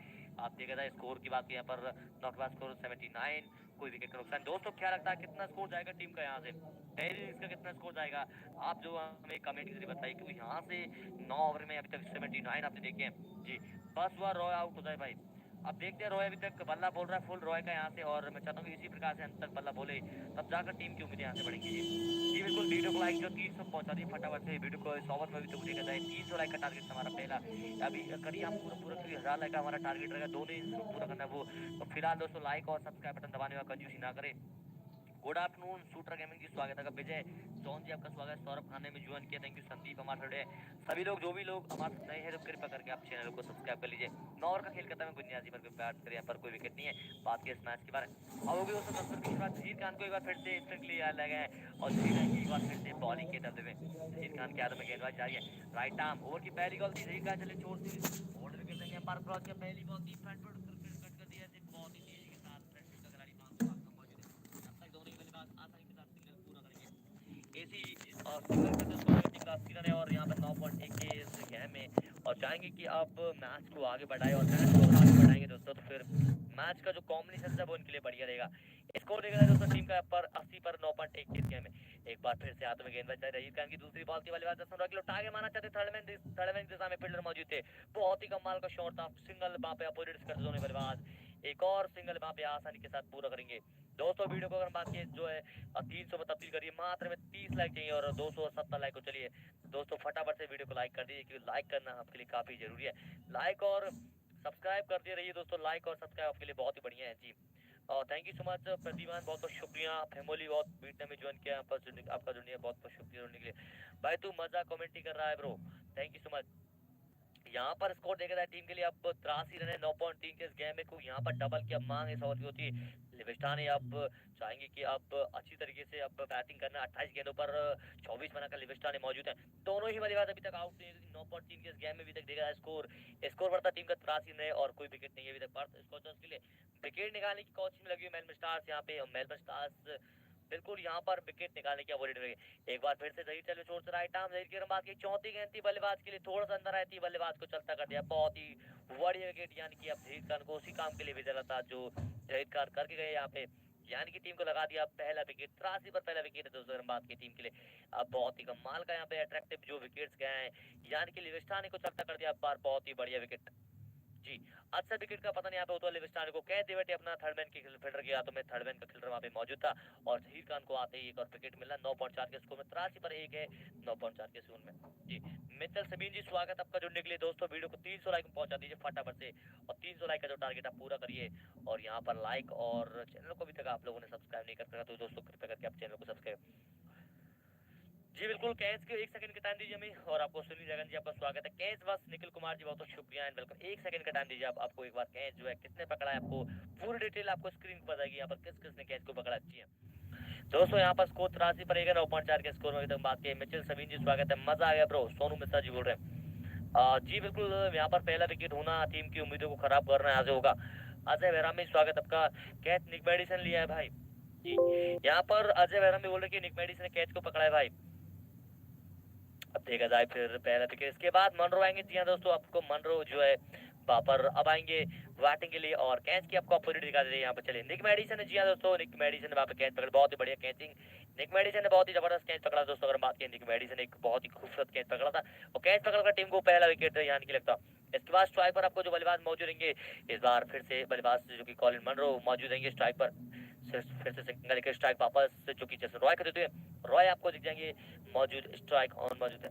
Speaker 12: आप देखा जाए स्कोर की बात यहाँ पर 9 के बाद स्कोर 79 कोई विकेट का नुकसान। दोस्तों क्या लगता है कितना स्कोर जाएगा टीम का यहाँ से पहले इसका कितना स्कोर जाएगा आप जो हमें कमेंट के जरिए बताइए, क्योंकि यहाँ से 9 ओवर में अभी तक 79 आपने देखे हैं जी। बस हुआ रॉय आउट हो जाए भाई। अब देखते हैं, रॉय अभी तक बल्ला बोल रहा है फुल रॉय का यहाँ से, और मैं चाहता हूँ कि इसी प्रकार से अंत तक बल्ला बोले, तब जाकर टीम की उम्मीदें यहाँ से बढ़ेंगी जी। बिल्कुल, वीडियो को लाइक जो 300 पहुंचा दिए फटाफट से, वीडियो को 100 ओवर में भी तो उठेगा जाए। 300 लाइक का टारगेट हमारा पहला, अभी करिए हम पूरा 1000 लाइक का हमारा टारगेट रहेगा, दोनों ही पूरा करना है वो। तो फिलहाल दोस्तों लाइक और सब्सक्राइब बटन दबाने का कंजूसी ना करें। गुड आफ्टरनून शूटर गेमिंग जी, स्वागत है। विजय जॉन जी आपका स्वागत है, सौरभ खाने में ज्वाइन किया, थैंक यू। संदीप हमारे थोड़े सभी लोग, जो भी लोग हमारे नए हैं तो कृपया करके आप चैनल को सब्सक्राइब कर लीजिए। 9 ओवर का खेल करता है बुनियादी पर बात करें, यहाँ पर कोई विकेट नहीं है। बात की इस मैच के बारे में अब होगी दोस्तों 10 ओवर के बाद जहीर खान को एक बार फिर से स्ट्रिक लिया लगा है, और जहीर खान की एक बार फिर से बॉलिंग के दबदबे में जहीर खान के हाथों में गेंदबाजी जारी है। राइट आर्म ओवर की पहली बॉल थी, जहीर खान चले छोड़ दी और विकेट लेंगे। पर क्रॉस के पहली बॉल थी, फ्रंट फुट कट कर दिया, बहुत ही तेजी के साथ फ्रंट फुट का खिलाड़ी मौजूद है। अब तक दोनों ही बल्लेबाज आसानी के साथ सिंगल पूरा करेंगे। एसी सिंगल का जो स्कोर है क्लास सीजन है, और यहाँ पर 9.1 के इस गेम में और चाहेंगे कि आप मैच को आगे बढ़ाए, और मैच को आगे बढ़ाएंगे दोस्तों तो फिर मैच का जो कॉम्बिनेशन है वो इनके लिए बढ़िया रहेगा। स्कोर देखा जाए दोस्तों टीम का पर 80 पर 9.1 के इस गेम में। एक बार फिर से हाथों में गेंद बचा रही खान की दूसरी बॉल की बल्लेबाज 15 किलो टागे मारना चाहते, थर्ड मैन दिशा में फील्डर मौजूद थे, बहुत ही कमाल का शॉट था। सिंगल वहां पे अपोजिट करते दोनों बल्लेबाज, एक और सिंगल वहां पे आसानी के साथ पूरा करेंगे दोस्तों। वीडियो को अगर बात की जो है 300 में तब्दील करिए, मात्र में 30 लाइक चाहिए और 270 लाइक को चलिए दोस्तों फटाफट से वीडियो को लाइक कर दीजिए, क्योंकि लाइक करना आपके लिए काफी जरूरी है। लाइक और सब्सक्राइब करते रहिए दोस्तों, लाइक और सब्सक्राइब आपके लिए बहुत ही बढ़िया है जी। और थैंक यू सो मच प्रतिमान, बहुत बहुत शुक्रिया। फैमिली बहुत बीट में ज्वाइन किया, आपका जुड़ने बहुत बहुत शुक्रिया जुड़ने के लिए भाई। तू मजा कमेंट्री कर रहा है bro, thank you so much. यहाँ पर स्कोर देखा जाए टीम के लिए अब 83 रन है 9.3 के इस गेम में को यहाँ पर डबल की अब मांग इस ओवर की होती है। लिविस्टन अब चाहेंगे कि अब अच्छी तरीके से अब बैटिंग करना, 28 गेंदों पर 24 बनाकर लिविस्टन मौजूद है। दोनों ही बल्लेबाज अभी तक आउट नहीं, 9.3 के इस गेम में अभी तक देखा जाए स्कोर बढ़ता टीम का 83 रन है और कोई विकेट नहीं है अभी तक पर्थ स्कॉचर्स के लिए। विकेट निकालने की कोशिश में लगी हुई मेलबर्न स्टार्स यहाँ पे, मेलबर्न स्टार्स बिल्कुल यहाँ पर विकेट निकालने की अवॉइड रही। एक बार फिर से जहीर चले छोड़ से राइट आर्म, जहीर की गेंदबाज की चौथी गेंद थी बल्लेबाज के लिए, थोड़ा सा अंदर आई थी, बल्लेबाज को चलता कर दिया, बहुत ही बढ़िया विकेट। यानी कि अब जहीर खान को उसी काम के लिए भेजा था जो जहीर खान करके गए यहाँ पे, यानी कि टीम को लगा दिया पहला विकेट। 83 पर पहला विकेट है दोस्तों गेंदबाज की टीम के लिए। अब बहुत ही कमाल का यहाँ पे अट्रैक्टिव जो विकेट्स गए हैं, यानी कि लिविस्टन को चलता कर दिया बार, बहुत ही बढ़िया विकेट जी। अच्छा विकेट का पता नहीं यहाँ पे होता लिविस्टन को कैच देवटे अपना थर्ड मैन के फील्डर के हाथों में, थर्ड मैन का फील्डर वहां पे मौजूद था, और जहीर खान को आते ही एक और विकेट मिला। 9.4 के स्कोर में 83 पर 1 है 9.4 के स्कोर में जी। मित्तल सबीन जी स्वागत आपका जुड़ने के लिए दोस्तों। वीडियो को 300 लाइक में पहुंचा दीजिए फटाफट से, और 300 लाइक का जो टारगेट आप पूरा करिए। और यहाँ पर लाइक और चैनल को भी तक आप लोगों ने सब्सक्राइब नहीं कर तो दोस्तों कृपया करके आप चैनल को सब्सक्राइब जी। बिल्कुल कैच के 1 सेकंड का टाइम दीजिए हमें, और आपको सुनील जगन जी आपका स्वागत है। कैच बस निखिल कुमार जी बहुत बहुत शुक्रिया एंड वेलकम। 1 सेकंड का टाइम दीजिए आपको एक बार कैच जो है किसने पकड़ा है, आपको पूरी डिटेल आपको स्क्रीन पर बताएगी यहाँ पर किस किसने कैच को पकड़ा। अच्छी है दोस्तों, यहाँ पर स्कोर 83 पर 1 है 9.4 के स्कोर में बात की। मिचेल सवीन जी स्वागत है, मजा आ गया ब्रो, सोनू मिश्रा जी बोल रहे हैं जी। बिल्कुल यहाँ पर पहला विकेट होना टीम की उम्मीदों को खराब करना है, आज होगा। अजय वैरामी स्वागत आपका। कैच निक मेडिसन लिया है भाई जी। यहाँ पर अजय वैरामी बोल रहे कि निक मेडिसन ने कैच को पकड़ा है भाई। अब देखा जाए फिर पहला विकेट, इसके बाद मनरो आएंगे। जी हाँ दोस्तों, आपको मनरो जो है वहाँ पर अब आएंगे बैटिंग के लिए, और कैच की आपको अपोजिट दिखा दे रही है यहाँ पर। चलिए निक मेडिसन है, जी हाँ दोस्तों, निक मेडिसन ने वहाँ पे कैच पकड़ा, बहुत ही बढ़िया कैचिंग। निक मेडिसन ने बहुत ही जबरदस्त कैच पकड़ा दोस्तों। अगर बात करें निक मेडिसन एक बहुत ही खूबसूरत कैच पकड़ा था, और कैच पकड़कर टीम को पहला विकेट यानी कि लगता। इसके बाद स्ट्राइक पर आपको जो बल्लेबाज मौजूद रहेंगे, इस बार फिर से बल्लेबाज जो कि कॉलिन मनरो मौजूद रहेंगे स्ट्राइक पर। फिर से सिंगल के स्ट्राइक वापस जो कि जैसे रॉय कर देते हैं, रॉय आपको दिख जाएंगे मौजूद, स्ट्राइक ऑन मौजूद है।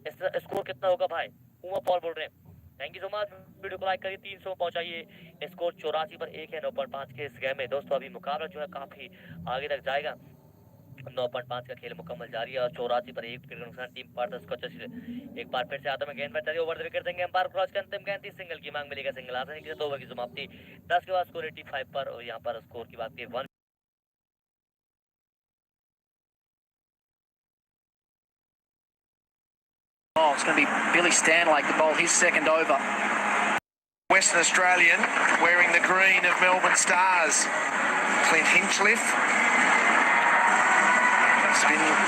Speaker 12: इस स्कोर कितना होगा भाई, उमा पॉल बोल रहे हैं, thank you so much. Video को लाइक करिए, 300 पहुंचाइए। स्कोर 84 पर 1 है 9.5 के इस गेम में दोस्तों। अभी मुकाबला जो है काफी आगे तक जाएगा, 9.5 का खेल मुकम्मल जारी है, और 84 पर 1 विकेट का नुकसान टीम पर्थ स्कॉचर्स। एक बार फिर से हाथों में गेंद बचाई, ओवर द विकेट देंगे अंपायर क्रॉस के अंतिम गेंद थी, सिंगल की मांग मिलेगा, सिंगल आसानी के साथ ओवर की समाप्ति। 10 के बाद स्कोर 85 पर, और यहाँ पर स्कोर की बात की 1
Speaker 5: Oh, it's going to be Billy Stanlake to bowl his second over.
Speaker 4: Western Australian wearing the green of Melbourne Stars, Clint Hinchliffe,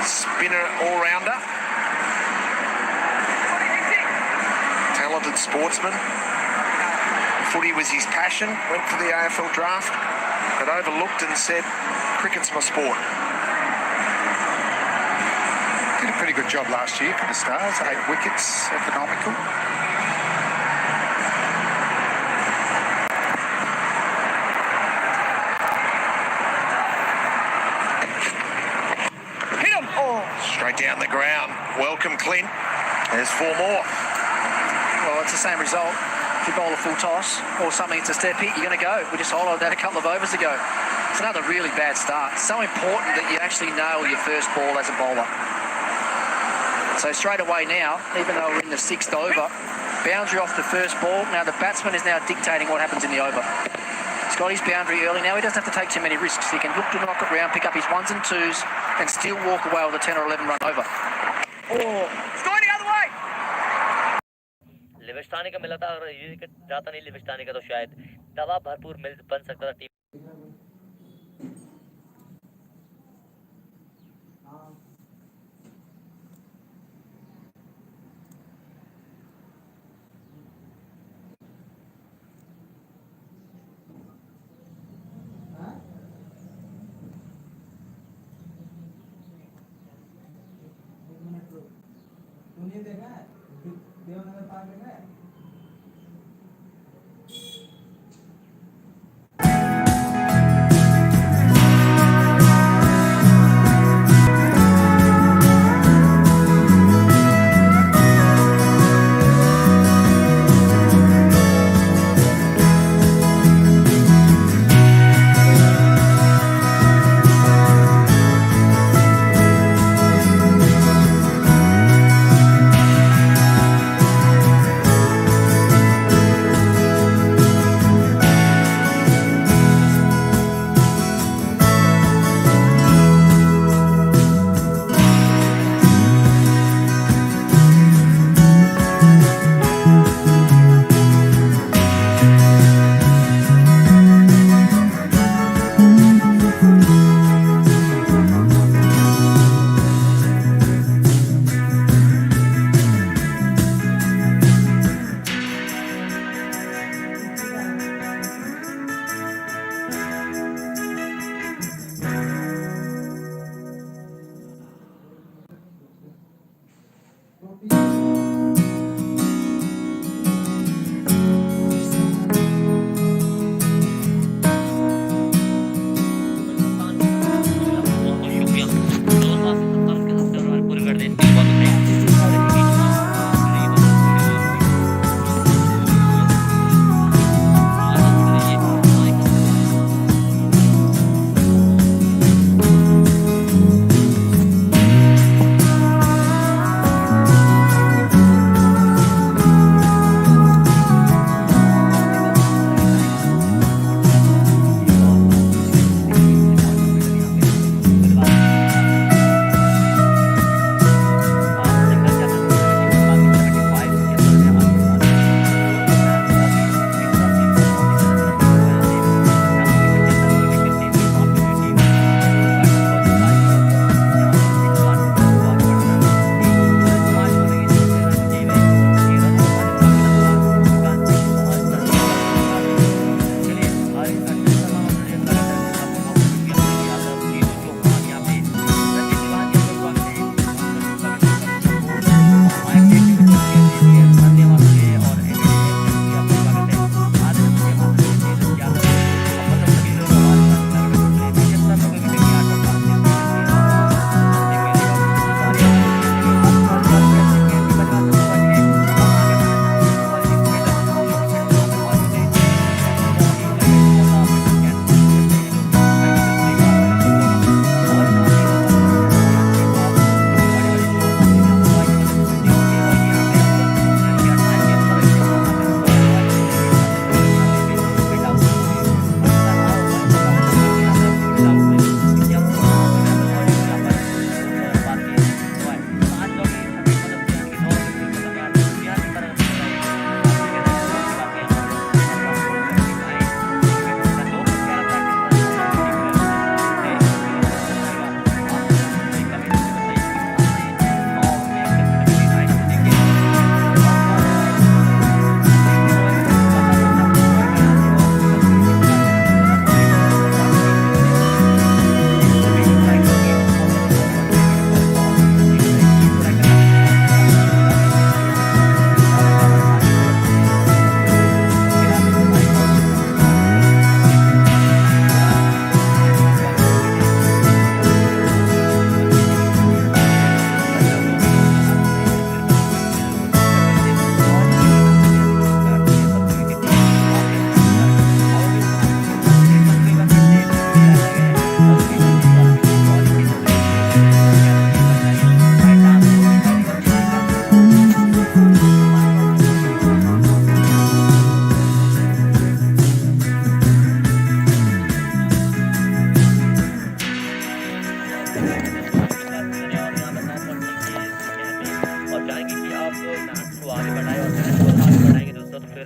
Speaker 4: spinner all-rounder, talented sportsman. Footy was his passion, went for the AFL draft, but overlooked and said, cricket's my sport.
Speaker 6: good job last year for the Stars. 8 wickets, economical.
Speaker 4: Hit him! Oh, straight down the ground. Welcome, Clint. There's 4 more.
Speaker 5: Well, it's the same result. If you bowl a full toss or something, it's a step hit, you're going to go. We just highlighted that a couple of overs ago. It's another really bad start. It's so important that you actually nail your first ball as a bowler. So straight away now, even though we're in the 6th over, boundary off the first ball. Now the batsman is now dictating what happens in the over. He's got his boundary early. Now he doesn't have to take too many risks. He can look to knock it round, pick up his 1s and 2s, and still walk away with a 10 or 11 run over.
Speaker 10: Oh, it's going the other way.
Speaker 12: लिविस्टानी का मिला था, अगर ये wicket जाता नहीं लिविस्टानी का तो शायद दवा भरपूर मिल बन सकता था टीम।
Speaker 11: तूने देखा है देवनगर पार्क देखा है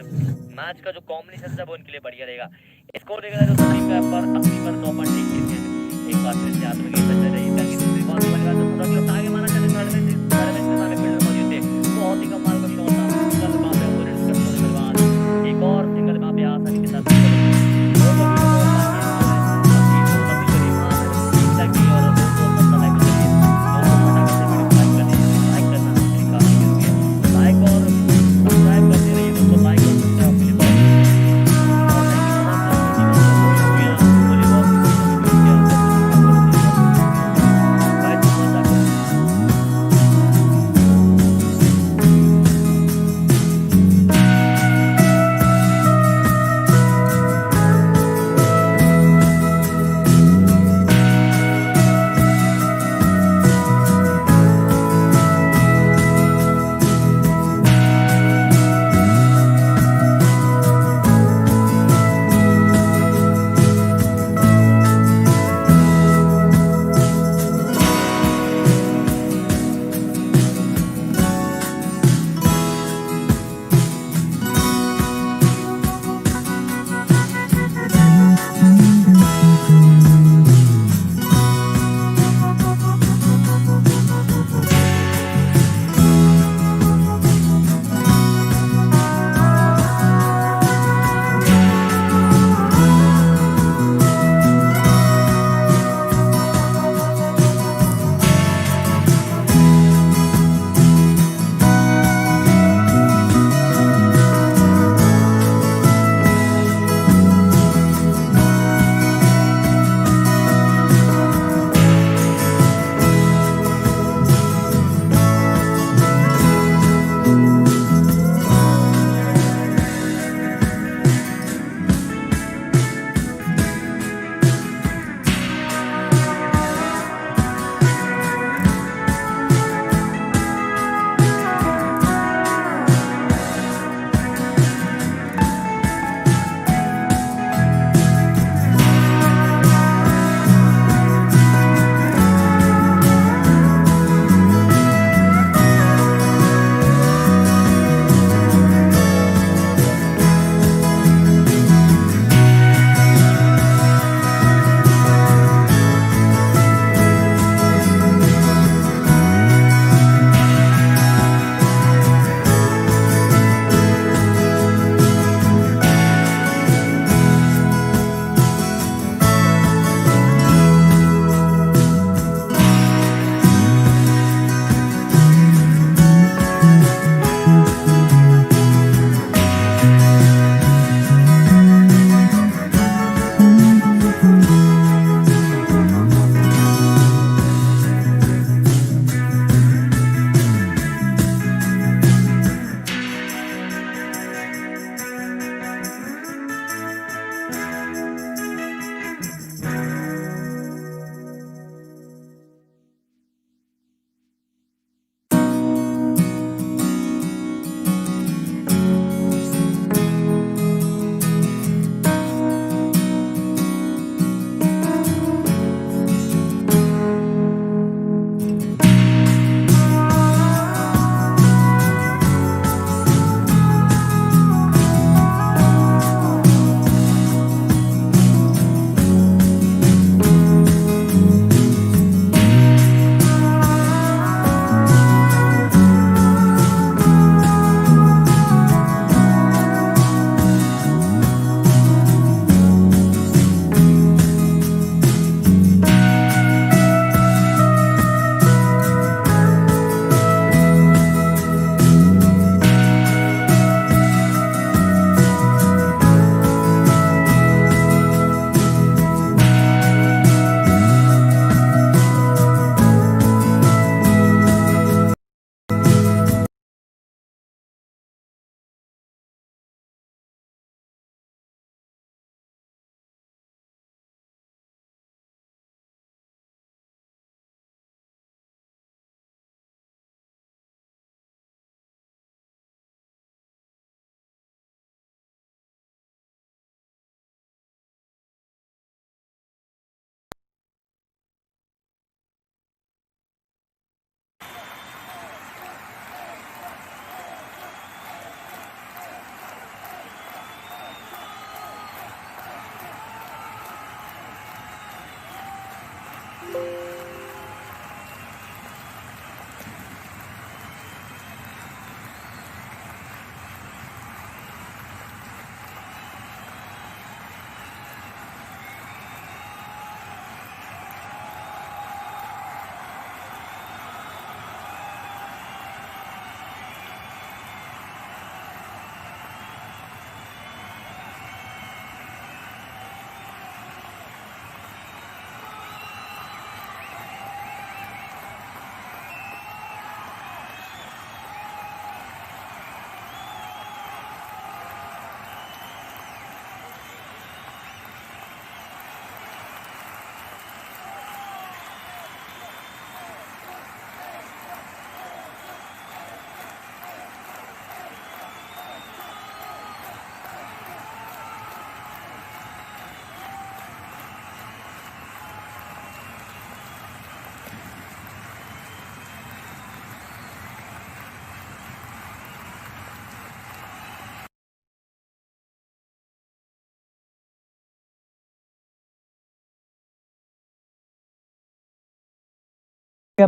Speaker 12: फिर मैच का जो कॉम्बिनेशन है वो उनके लिए बढ़िया रहेगा। स्कोर देखा जाए तो सभी पे पर अपनी पर 9.1 एक बार फिर से आत्मगीत बच रही है। इसका दूसरी बॉल पर लगा तो पूरा क्लब आगे माना जाए थर्ड में सामने फील्डर मौजूद थे। बहुत ही कमाल का शॉट था, सिंगल वहां पे अपोनेंट्स के होने के बाद एक और सिंगल वहां पे आसानी के साथ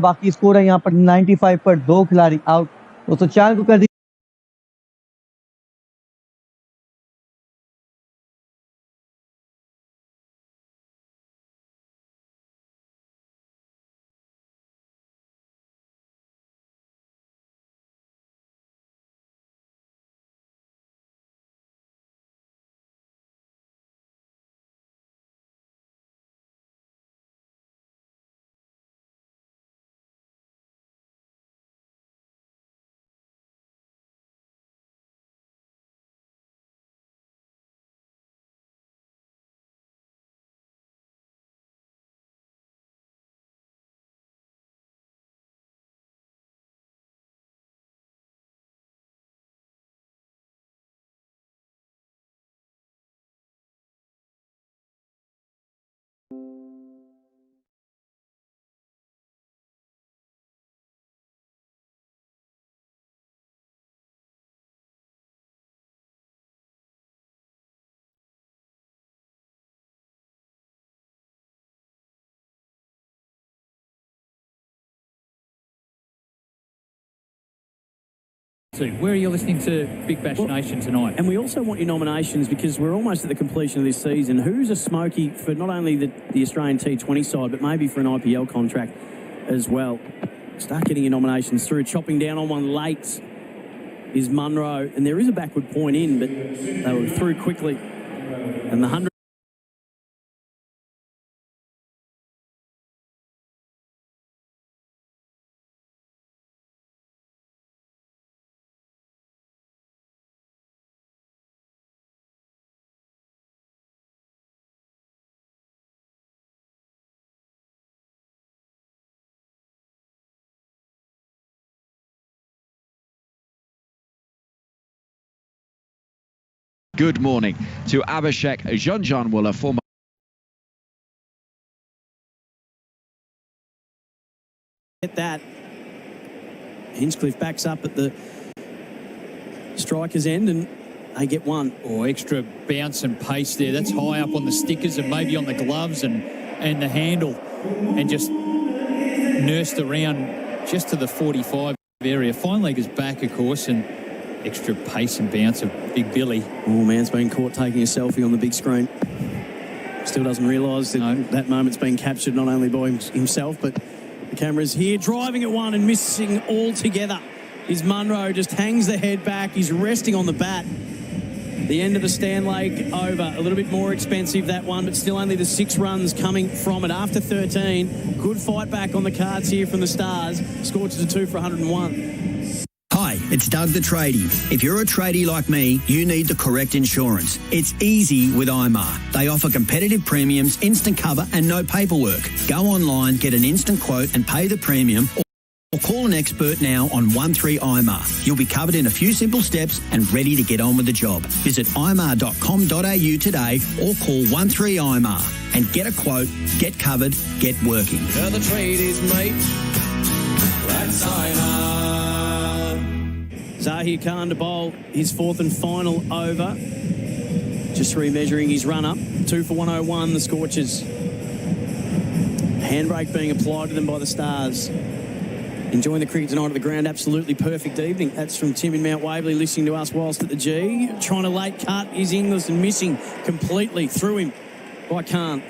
Speaker 13: बाकी स्कोर है यहाँ पर 95 पर 2 खिलाड़ी आउट। दोस्तों चैनल को कर दी
Speaker 3: Where are you listening to Big Bash Nation tonight?
Speaker 14: And we also want your nominations because we're almost at the completion of this season. Who's a smoky for not only the Australian T20 side, but maybe for an IPL contract as well? Start getting your nominations through. Chopping down on one late is Munro. And there is a backward point in, but they were through quickly. And the 100...
Speaker 15: Good morning to Abhishek Janjanwala, former
Speaker 14: Get that. Hinchcliffe backs up at the striker's end and they get one.
Speaker 3: Or extra bounce and pace there. That's high up on the stickers and maybe on the gloves and the handle, and just nursed around just to the 45 area. Fine leg is back, of course, and extra pace and bounce of Big Billy.
Speaker 14: Oh, man's been caught taking a selfie on the big screen. Still doesn't realise that that moment's been captured not only by himself, but the camera's here. Driving at one and missing altogether is Munro. Just hangs the head back. He's resting on the bat. The end of the Stanlake over. A little bit more expensive, that one, but still only the 6 runs coming from it after 13. Good fight back on the cards here from the Stars. Scorchers are 2 for 101.
Speaker 16: Hi, it's Doug the Tradie. If you're a tradie like me, you need the correct insurance. It's easy with IMAR. They offer competitive premiums, instant cover and no paperwork. Go online, get an instant quote and pay the premium, or call an expert now on 13IMAR. You'll be covered in a few simple steps and ready to get on with the job. Visit imar.com.au today or call 13IMAR and get a quote, get covered, get working.
Speaker 17: Now the tradies, mate. That's IMAR.
Speaker 14: Zahir Khan to bowl his 4th and final over. Just remeasuring his run-up. 2 for 101, the Scorchers. Handbrake being applied to them by the Stars. Enjoying the cricket tonight at the ground. Absolutely perfect evening. That's from Tim in Mount Waverley listening to us whilst at the G. Trying to late cut is Inglis and missing completely through him by Khan.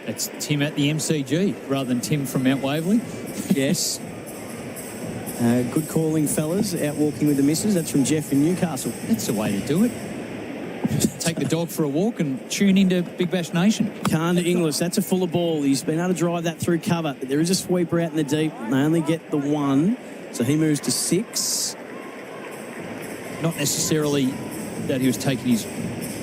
Speaker 3: That's Tim at the MCG rather than Tim from Mount Waverley.
Speaker 14: Yes. Good calling, fellas. Out walking with the missus. That's from Jeff in Newcastle.
Speaker 3: That's the way to do it. Just take the dog for a walk and tune into Big Bash Nation.
Speaker 14: Khan to Inglis. That's a fuller ball. He's been able to drive that through cover. But there is a sweeper out in the deep. And they only get the one. So he moves to 6.
Speaker 3: Not necessarily that he was taking his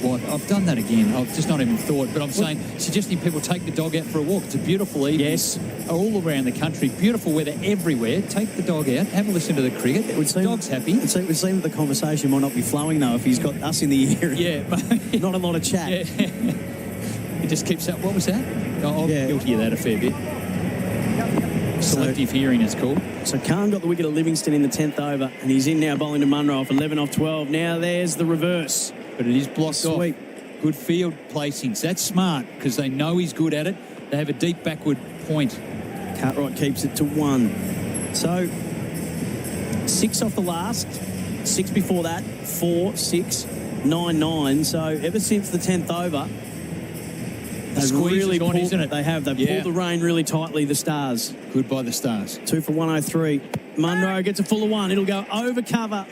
Speaker 3: wife. I've done that again. I've just not even thought. But I'm saying, suggesting people take the dog out for a walk. It's a beautiful evening.
Speaker 14: Yes.
Speaker 3: All around the country. Beautiful weather everywhere. Take the dog out. Have a listen to the cricket. The dog's happy.
Speaker 14: It would seem that the conversation might not be flowing, though, if he's got us in the area.
Speaker 3: Yeah.
Speaker 14: Not a lot of chat.
Speaker 3: Yeah. He just keeps up. What was that? I'm guilty of that a fair bit. Selective hearing, it's called.
Speaker 14: So Khan got the wicket of Livingston in the 10th over, and he's in now bowling to Munro off 11 off 12. Now there's the reverse.
Speaker 3: But it is blocked off. Good field placings. That's smart because they know he's good at it. They have a deep backward point.
Speaker 14: Cartwright keeps it to 1. So 6 off the last, 6 before that, 4, 6, 9, 9. So ever since the 10th over, they've really pulled, isn't it? They have. They've pulled the rein really tightly, the Stars.
Speaker 3: Good by the Stars.
Speaker 14: 2 for 103. Munro gets a fuller one. It'll go over cover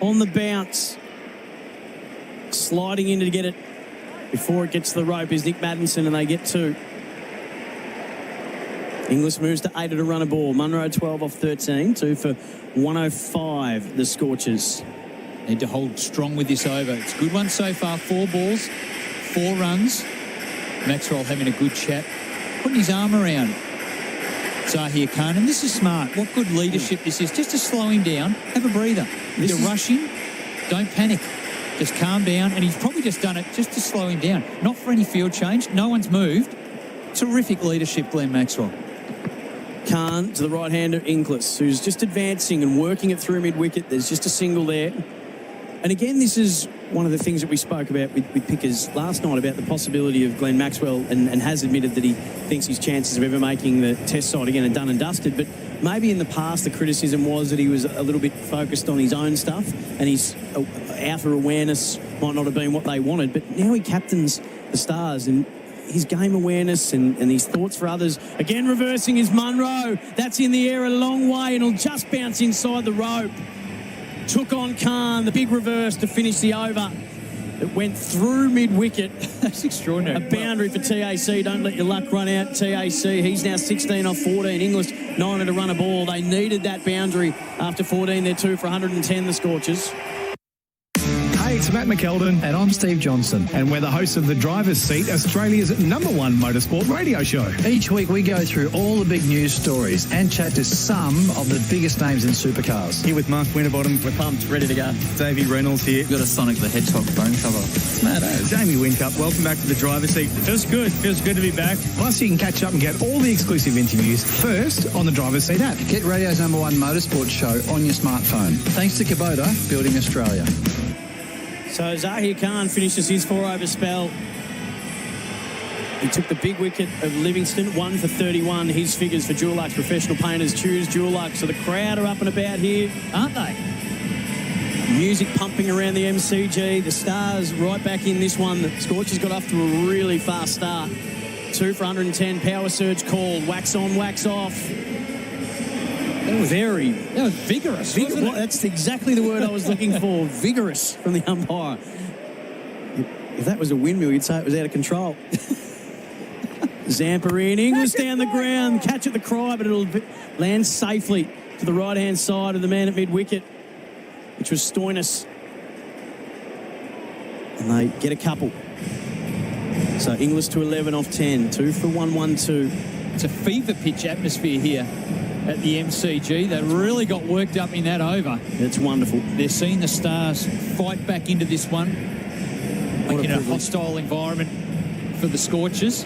Speaker 14: on the bounce. Sliding in to get it before it gets to the rope is Nick Maddinson, and they get 2. Inglis moves to 8 at a run a ball. Munro 12 off 13. 2 for 105, the Scorchers.
Speaker 3: Need to hold strong with this over. It's a good one so far. 4 balls, 4 runs. Maxwell having a good chat, putting his arm around Zahir Khan. And this is smart. What good leadership this is. Just to slow him down, have a breather. If you're rushing, don't panic. Just calm down. And he's probably just done it just to slow him down. Not for any field change. No one's moved. Terrific leadership, Glenn Maxwell.
Speaker 14: Khan to the right-hander, Inglis, who's just advancing and working it through mid-wicket. There's just a single there. And again, this is one of the things that we spoke about with Pickers last night about the possibility of Glenn Maxwell, and has admitted that he thinks his chances of ever making the Test side again are done and dusted. But maybe in the past the criticism was that he was a little bit focused on his own stuff and his outer awareness might not have been what they wanted. But now he captains the Stars, and his game awareness and his thoughts for others. Again, reversing is Munro. That's in the air a long way, and it'll just bounce inside the rope. Took on Khan, the big reverse to finish the over. It went through mid-wicket.
Speaker 3: That's extraordinary.
Speaker 14: A boundary for TAC. Don't let your luck run out, TAC. He's now 16 off 14. Inglis 9 at a run a ball. They needed that boundary after 14. They're 2 for 110, the Scorchers.
Speaker 18: Hey, it's Matt McKeldin. And I'm Steve Johnson. And we're the hosts of The Driver's Seat, Australia's #1 motorsport radio show.
Speaker 19: Each week we go through all the big news stories and chat to some of the biggest names in supercars.
Speaker 20: Here with Mark Winterbottom. We're pumped, ready to go. Davey Reynolds here.
Speaker 21: We've got a Sonic the Hedgehog phone cover.
Speaker 20: It's mad, eh? Jamie Whincup, welcome back to The Driver's Seat. Feels good to be back.
Speaker 18: Plus, you can catch up and get all the exclusive interviews first on the Driver's Seat app.
Speaker 19: Get radio's #1 motorsport show on your smartphone. Thanks to Kubota, building Australia.
Speaker 14: So Zahir Khan finishes his 4-over spell. He took the big wicket of Livingston, 1 for 31. His figures for Dulux. Professional painters choose Dulux. So the crowd are up and about here, aren't they? Music pumping around the MCG. The Stars right back in this one. The Scorchers got off to a really fast start. 2 for 110. Power surge called. Wax on, wax off. That was vigorous. Wasn't it? That's exactly the word I was looking for. Vigorous from the umpire. If that was a windmill, you'd say it was out of control. Zampa in. Inglis down the ground. Catch at the cry, but it'll land safely to the right-hand side of the man at mid-wicket, which was Stoinis. And they get a couple. So Inglis to 11 off 10. 2 for 112.
Speaker 3: It's a fever pitch atmosphere here at the MCG. They really got worked up in that over.
Speaker 14: It's wonderful.
Speaker 3: They're seeing the Stars fight back into this one. Making a hostile environment for the Scorchers.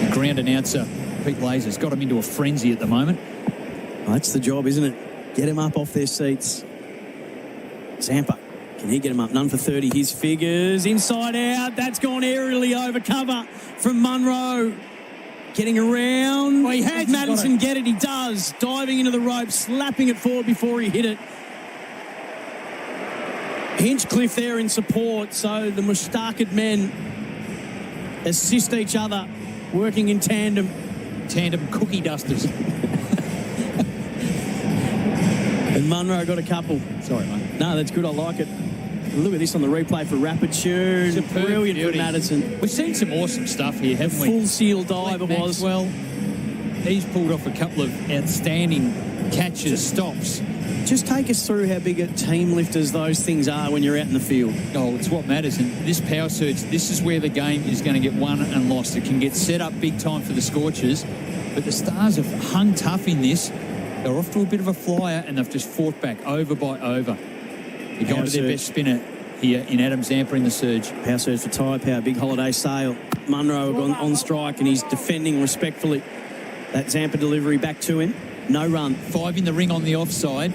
Speaker 3: The ground announcer, Pete Laser's got them into a frenzy at the moment.
Speaker 14: Well, that's the job, isn't it? Get them up off their seats. Zampa Can he get him up? None for 30. His figures. Inside out. That's gone aerially over cover from Munro. Getting around.
Speaker 3: Well, he has.
Speaker 14: Madison get it? He does. Diving into the rope, slapping it forward before he hit it. Hinchcliffe there in support, so the Mustaked men assist each other, working in tandem.
Speaker 3: Tandem cookie dusters.
Speaker 14: And Munro got a couple.
Speaker 3: Sorry, mate.
Speaker 14: No, that's good. I like it. Look at this on the replay for Rapid Tune. Brilliant
Speaker 3: beauty.
Speaker 14: for Madison.
Speaker 3: We've seen some awesome stuff here, haven't we?
Speaker 14: Full seal dive it was.
Speaker 3: Well, he's pulled off a couple of outstanding catches, stops.
Speaker 14: Just take us through how big a team lifters those things are when you're out in the field.
Speaker 3: Oh, it's what matters. And this power surge, this is where the game is going to get won and lost. It can get set up big time for the Scorchers, but the Stars have hung tough in this. They're off to a bit of a flyer, and they've just fought back over by over. They're going to their best spinner here in Adam Zampa in the surge.
Speaker 14: Power surge for Tyre Power, big holiday sale. Munro gone on strike, and he's defending respectfully. That Zampa delivery back to him. No run.
Speaker 3: 5 in the ring on the offside.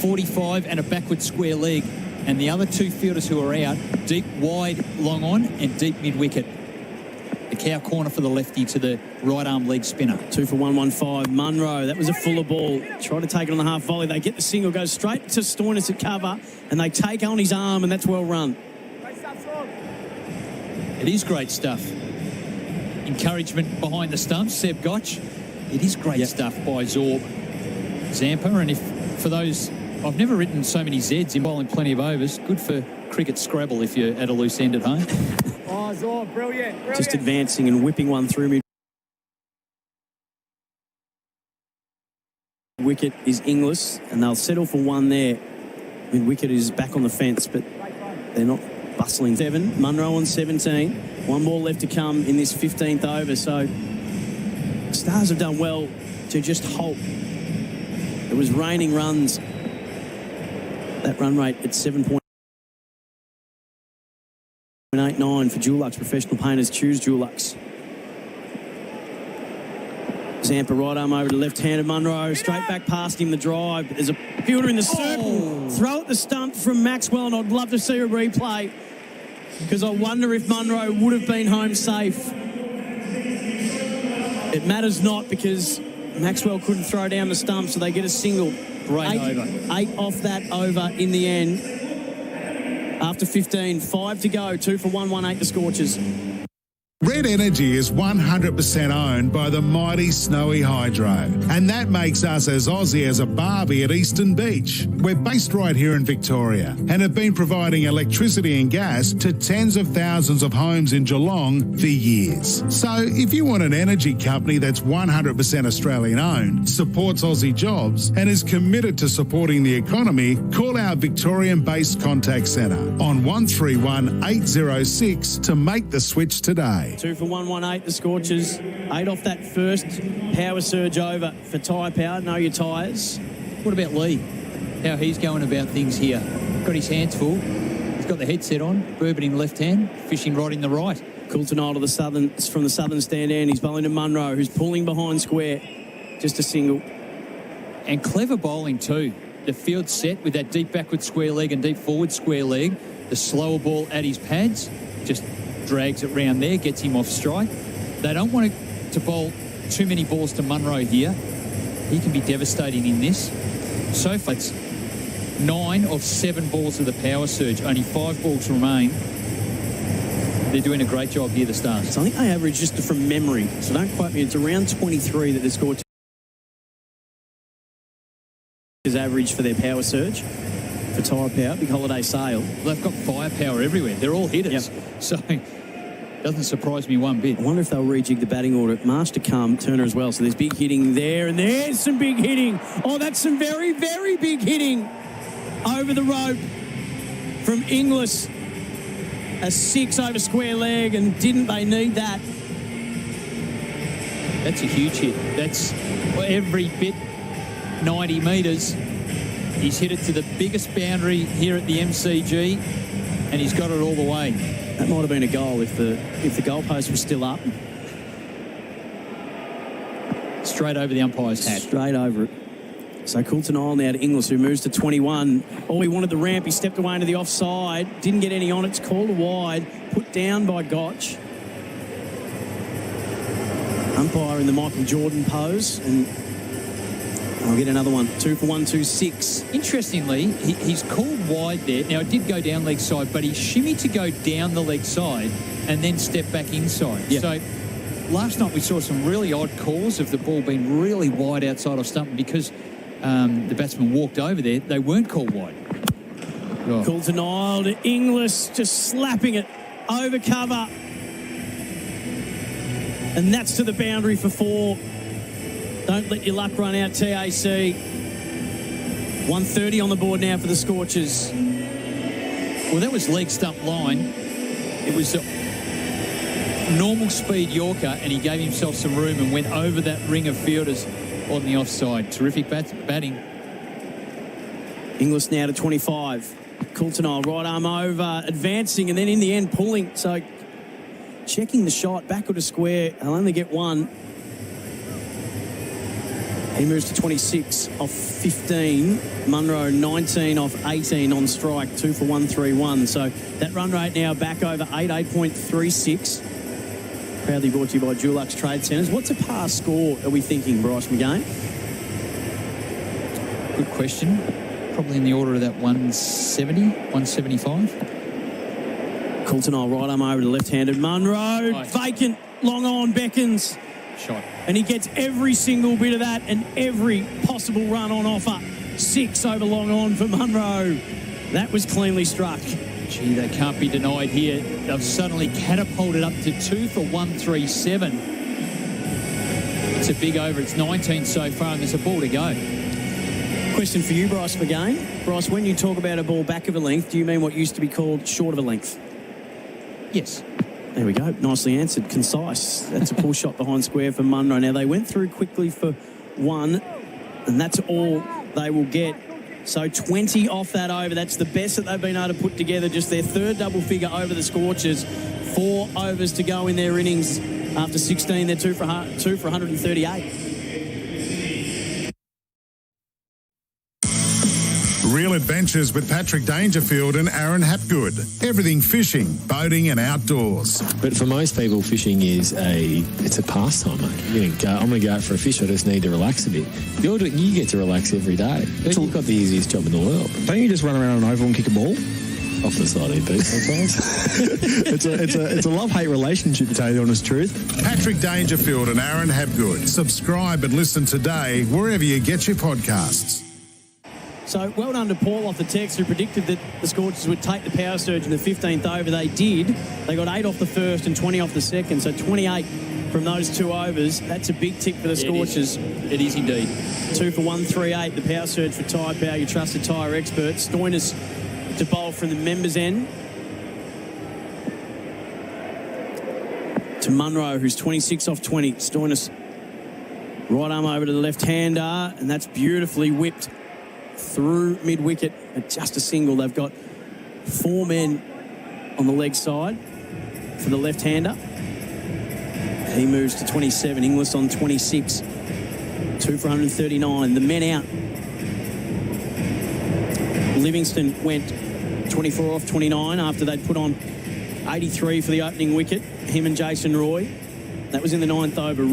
Speaker 3: 45 and a backward square leg. And the other two fielders who are out, deep wide long on and deep mid-wicket. The cow corner for the lefty to the right arm leg spinner.
Speaker 14: 2 for 115. Munro, that was a fuller ball. Tried to take it on the half volley. They get the single, goes straight to Stoinis at cover, and they take on his arm, and that's well run.
Speaker 3: It is great stuff. Encouragement behind the stumps, Seb Gotch. It is great stuff by Zorb. Zampa, and if for those, I've never written so many Zs in bowling plenty of overs. Good for cricket Scrabble if you're at a loose end at home.
Speaker 10: Oh, Zorb, brilliant.
Speaker 14: Just advancing and whipping one through me. Wicket is Inglis, and they'll settle for one there. Mid-wicket is back on the fence, but they're not bustling. 7, Munro on 17. 1 ball left to come in this 15th over, so Stars have done well to just halt. It was raining runs. That run rate at 7.89 for Dulux. Professional painters choose Dulux. Zampa right arm over to left-handed Munro. Straight back past him, the drive. But there's a fielder in the circle. Throw at the stump from Maxwell, and I'd love to see a replay because I wonder if Munro would have been home safe. It matters not because Maxwell couldn't throw down the stump, so they get a single.
Speaker 3: Great over.
Speaker 14: 8 off that over in the end. After 15, 5 to go. 2 for 118, the Scorchers.
Speaker 1: Red Energy is 100% owned by the mighty Snowy Hydro, and that makes us as Aussie as a barbie at Eastern Beach. We're based right here in Victoria and have been providing electricity and gas to tens of thousands of homes in Geelong for years. So if you want an energy company that's 100% Australian owned, supports Aussie jobs and is committed to supporting the economy, call our Victorian-based contact centre on 131 806 to make the switch today.
Speaker 14: 2 for 118, the Scorchers. 8 off that first power surge over for Tyre Power. Know your tyres.
Speaker 3: What about Lee? How he's going about things here. Got his hands full. He's got the headset on. Bourbon in left hand, fishing right in the right.
Speaker 14: Cool tonight to the southern, from the southern stand end. He's bowling to Munro, who's pulling behind square. Just a single.
Speaker 3: And clever bowling too. The field set with that deep backward square leg and deep forward square leg. The slower ball at his pads. Just drags it round there, gets him off strike. They don't want to bowl too many balls to Munro here. He can be devastating in this. So far, it's 9 of 7 balls of the power surge. Only 5 balls remain. They're doing a great job here, the Stars.
Speaker 14: So I think they average, just from memory, so don't quote me, it's around 23 that they scored is average for their power surge. For Tyre Power, big holiday sale.
Speaker 3: Well, they've got firepower everywhere. They're all hitters.
Speaker 14: Yep.
Speaker 3: So doesn't surprise me one bit.
Speaker 14: I wonder if they'll rejig the batting order. Marsh to come, Turner as well. So there's big hitting there, and there's some big hitting. Oh, that's some very, very big hitting over the rope from Inglis. A 6 over square leg, and didn't they need that?
Speaker 3: That's a huge hit. That's every bit 90 metres. He's hit it to the biggest boundary here at the MCG, and he's got it all the way.
Speaker 14: That might have been a goal if the goalpost was still up.
Speaker 3: Straight over the umpire's hat.
Speaker 14: Straight over it. So Coulton-Isle now to Inglis, who moves to 21. Oh, he wanted the ramp. He stepped away into the offside. Didn't get any on it. It's called a wide. Put down by Gotch. Umpire in the Michael Jordan pose. And I'll get another one. 2 for 1, 2-6.
Speaker 3: Interestingly, he's called wide there. Now, it did go down leg side, but he shimmied to go down the leg side and then step back inside.
Speaker 14: Yep.
Speaker 3: So last night we saw some really odd calls of the ball being really wide outside of stump because the batsman walked over there. They weren't called wide. Oh.
Speaker 14: Coulton-Isle to Inglis, just slapping it over cover. And that's to the boundary for 4. Don't let your luck run out, TAC. 130 on the board now for the Scorchers.
Speaker 3: Well, that was leg stump line. It was a normal speed Yorker, and he gave himself some room and went over that ring of fielders on the offside. Terrific batting.
Speaker 14: Inglis now to 25. Coulton-Isle right arm over, advancing, and then in the end pulling. So checking the shot, backward to square. They'll only get 1. He moves to 26 off 15. Munro 19 off 18 on strike. 2 for 1, 3-1. So that run rate now back over 8.36. Proudly brought to you by Dulux Trade Centres. What's a par score are we thinking, Bryce McGain?
Speaker 3: Good question. Probably in the order of that 170, 175.
Speaker 14: Coulton-Isle right arm over to left-handed. Munro, vacant, long on, beckons.
Speaker 3: Shot.
Speaker 14: And he gets every single bit of that and every possible run on offer. 6 over long on for Munro. That was cleanly struck.
Speaker 3: Gee, they can't be denied here. They've suddenly catapulted up to 2 for 137. It's a big over. It's 19 so far, and there's a ball to go.
Speaker 14: Question for you, Bryce McGain. Bryce, when you talk about a ball back of a length, do you mean what used to be called short of a length?
Speaker 3: Yes.
Speaker 14: There we go. Nicely answered. Concise. That's a pull shot behind square for Munro. Now, they went through quickly for 1, and that's all they will get. So 20 off that over. That's the best that they've been able to put together. Just their third double figure over the Scorchers. 4 overs to go in their innings. After 16, they're 2 for 138.
Speaker 1: Real adventures with Patrick Dangerfield and Aaron Hapgood. Everything fishing, boating and outdoors.
Speaker 7: But for most people, fishing is a pastime, mate. I'm going to go out for a fish. I just need to relax a bit. You get to relax every day. You've got the easiest job in the world.
Speaker 20: Don't you just run around an oval and kick a ball?
Speaker 7: Off the side of your boot sometimes.
Speaker 20: it's a love-hate relationship, to tell you the honest truth.
Speaker 1: Patrick Dangerfield and Aaron Hapgood. Subscribe and listen today wherever you get your podcasts.
Speaker 14: So well done to Paul off the text, who predicted that the Scorchers would take the power surge in the 15th over. They did. They got 8 off the first and 20 off the second, so 28 from those 2 overs. That's a big tick for the Scorchers.
Speaker 3: It is indeed.
Speaker 14: 2 for 138, the power surge for Tyre Power, your trusted tyre expert. Stoinis to bowl from the members' end. To Munro, who's 26 off 20. Stoinis right arm over to the left-hander, and that's beautifully whipped through mid-wicket at just a single. They've got 4 men on the leg side for the left-hander. He moves to 27. Inglis on 26. 2 for 139. The men out. Livingston went 24 off 29 after they'd put on 83 for the opening wicket. Him and Jason Roy. That was in the 9th over. In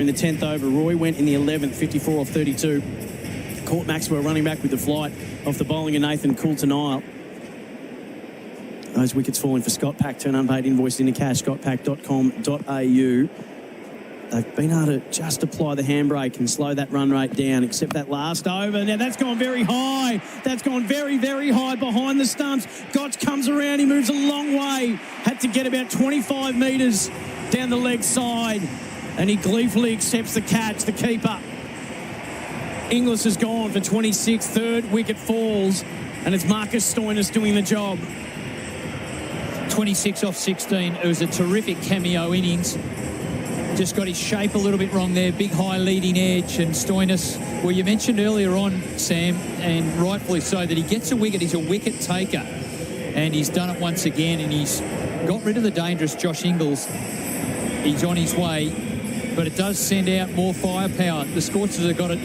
Speaker 14: the 10th over. Roy went in the 11th, 54 off 32. Court Maxwell running back with the flight off the bowling of Nathan Coulton-Isle. Those wickets falling for Scott Pack. Turn unpaid invoice into cash. scottpack.com.au. They've been able to just apply the handbrake and slow that run rate down, except that last over. Now, that's gone very high. That's gone very, very high behind the stumps. Gotch comes around. He moves a long way. Had to get about 25 metres down the leg side. And he gleefully accepts the catch, the keeper. Inglis has gone for 26. Third wicket falls. And it's Marcus Stoinis doing the job.
Speaker 3: 26 off 16. It was a terrific cameo innings. Just got his shape a little bit wrong there. Big high leading edge. And Stoinis, well, you mentioned earlier on, Sam, and rightfully so, that he gets a wicket. He's a wicket taker. And he's done it once again. And he's got rid of the dangerous Josh Ingles. He's on his way. But it does send out more firepower. The Scorchers have got it.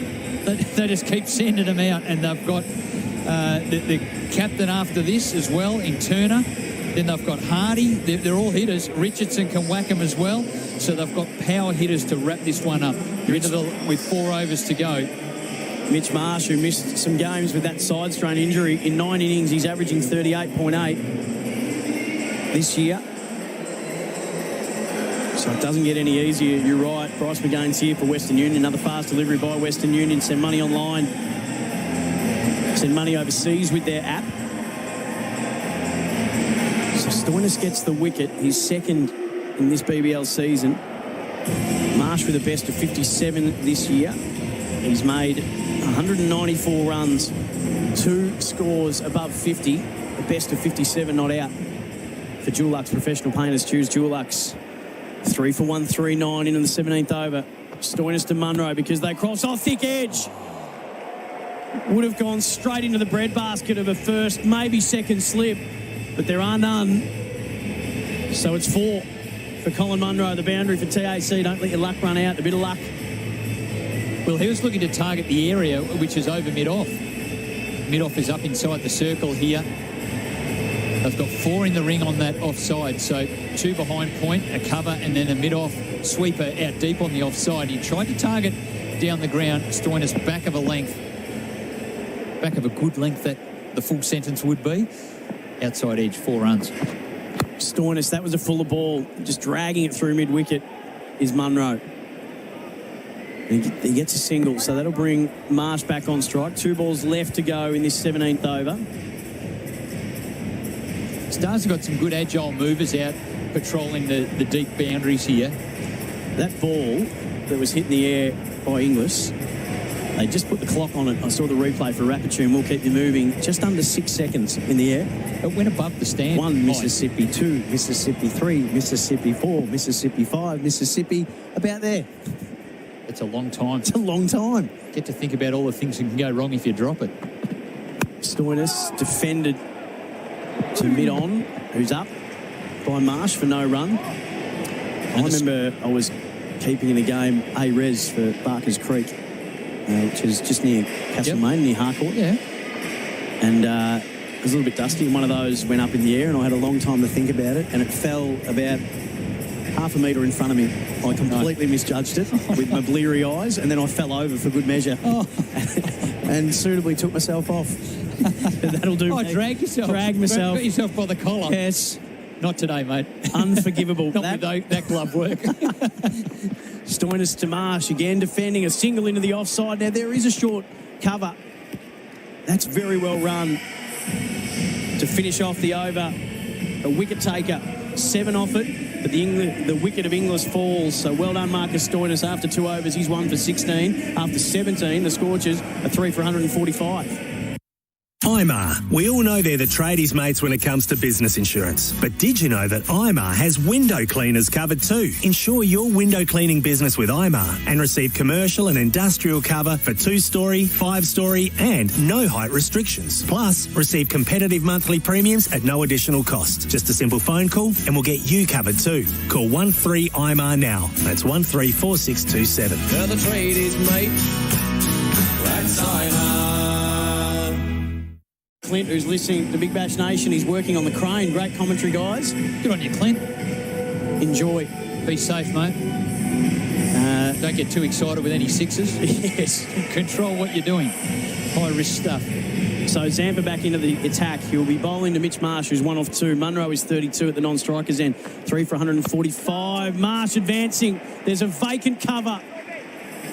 Speaker 3: They just keep sending them out, and they've got the captain after this as well in Turner. Then they've got Hardy. They're all hitters. Richardson can whack them as well. So they've got power hitters to wrap this one up. With 4 overs to go.
Speaker 14: Mitch Marsh, who missed some games with that side strain injury, in 9 innings he's averaging 38.8 this year. So it doesn't get any easier. You're right. Bryce McGain's here for Western Union. Another fast delivery by Western Union. Send money online. Send money overseas with their app. So Stoinis gets the wicket. He's second in this BBL season. Marsh with a best of 57 this year. He's made 194 runs, 2 scores above 50. The best of 57 not out for Dulux Professional Painters. Choose Dulux. 3 for 139 in the 17th over. Stoinis to Munro because they cross off thick edge. Would have gone straight into the breadbasket of a first, maybe second slip, but there are none. So it's 4 for Colin Munro, the boundary for TAC. Don't let your luck run out. A bit of luck.
Speaker 3: Well, he was looking to target the area, which is over mid-off. Mid-off is up inside the circle here. They've got 4 in the ring on that offside. So 2 behind point, a cover, and then a mid-off sweeper out deep on the offside. He tried to target down the ground. Stoinis back of a length. Back of a good length, that the full sentence would be. Outside edge, 4 runs.
Speaker 14: Stoinis, that was a fuller ball. Just dragging it through mid-wicket is Munro. He gets a single, so that'll bring Marsh back on strike. 2 balls left to go in this 17th over.
Speaker 3: Stars have got some good agile movers out patrolling the deep boundaries here.
Speaker 14: That ball that was hit in the air by Inglis, they just put the clock on it. I saw the replay for Rapitude. We'll keep you moving. Just under 6 seconds in the air.
Speaker 3: It went above the stand.
Speaker 14: 1 Mississippi, 2 Mississippi, 3 Mississippi, 4 Mississippi, 5 Mississippi. About there.
Speaker 3: It's a long time.
Speaker 14: It's a long time.
Speaker 3: Get to think about all the things that can go wrong if you drop it.
Speaker 14: Stoinis defended to mid-on, who's up by Marsh for no run. I remember I was keeping in a game A-Res for Barker's Creek, which is just near Castlemaine, near Harcourt.
Speaker 3: Yeah.
Speaker 14: And it was a little bit dusty, and one of those went up in the air, and I had a long time to think about it, and it fell about half a metre in front of me. I completely misjudged it with my bleary eyes, and then I fell over for good measure and suitably took myself off. That'll do.
Speaker 3: Oh, drag yourself.
Speaker 14: Drag myself.
Speaker 3: Got yourself by the collar.
Speaker 14: Yes.
Speaker 3: Not today, mate.
Speaker 14: Unforgivable.
Speaker 3: Not with that glove work.
Speaker 14: Stoinis to Marsh, again defending a single into the offside. Now, there is a short cover. That's very well run to finish off the over. A wicket taker, 7 off it, but the wicket of Inglis falls. So well done, Marcus Stoinis. After 2 overs, he's 1 for 16. After 17, the Scorchers are 3 for 145.
Speaker 2: IMAR. We all know they're the tradies mates when it comes to business insurance. But did you know that IMAR has window cleaners covered too? Insure your window cleaning business with IMAR and receive commercial and industrial cover for 2-story, 5-story and no height restrictions. Plus, receive competitive monthly premiums at no additional cost. Just a simple phone call and we'll get you covered too. Call 13-IMAR now. That's 134627.
Speaker 17: They're the tradies, mate. That's IMAR.
Speaker 14: Clint, who's listening to Big Bash Nation, he's working on the crane. Great commentary, guys.
Speaker 3: Good on you, Clint.
Speaker 14: Enjoy.
Speaker 3: Be safe, mate. Don't get too excited with any sixes.
Speaker 14: Yes.
Speaker 3: Control what you're doing. High-risk stuff.
Speaker 14: So Zampa back into the attack. He'll be bowling to Mitch Marsh, who's 1 off 2. Munro is 32 at the non-strikers end. 3 for 145. Marsh advancing. There's a vacant cover.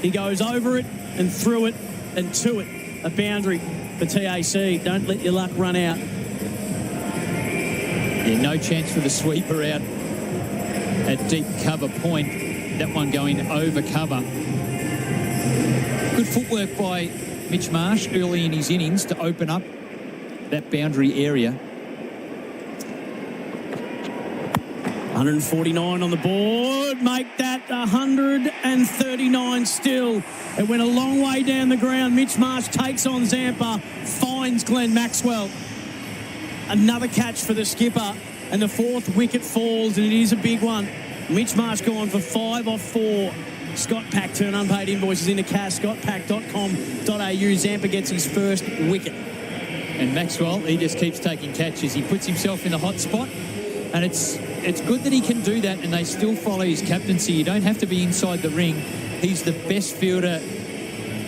Speaker 14: He goes over it and through it and to it. A boundary for TAC. Don't let your luck run out.
Speaker 3: Yeah, no chance for the sweeper out at deep cover point. That one going over cover. Good footwork by Mitch Marsh early in his innings to open up that boundary area.
Speaker 14: 149 on the board. Make that 139 still. It went a long way down the ground. Mitch Marsh takes on Zampa, finds Glenn Maxwell. Another catch for the skipper, and the 4th wicket falls, and it is a big one. Mitch Marsh gone for 5 off 4. Scott Pack turn unpaid invoices into cash. scottpack.com.au. Zampa gets his first wicket.
Speaker 3: And Maxwell, he just keeps taking catches. He puts himself in the hot spot. And it's good that he can do that and they still follow his captaincy. You don't have to be inside the ring. He's the best fielder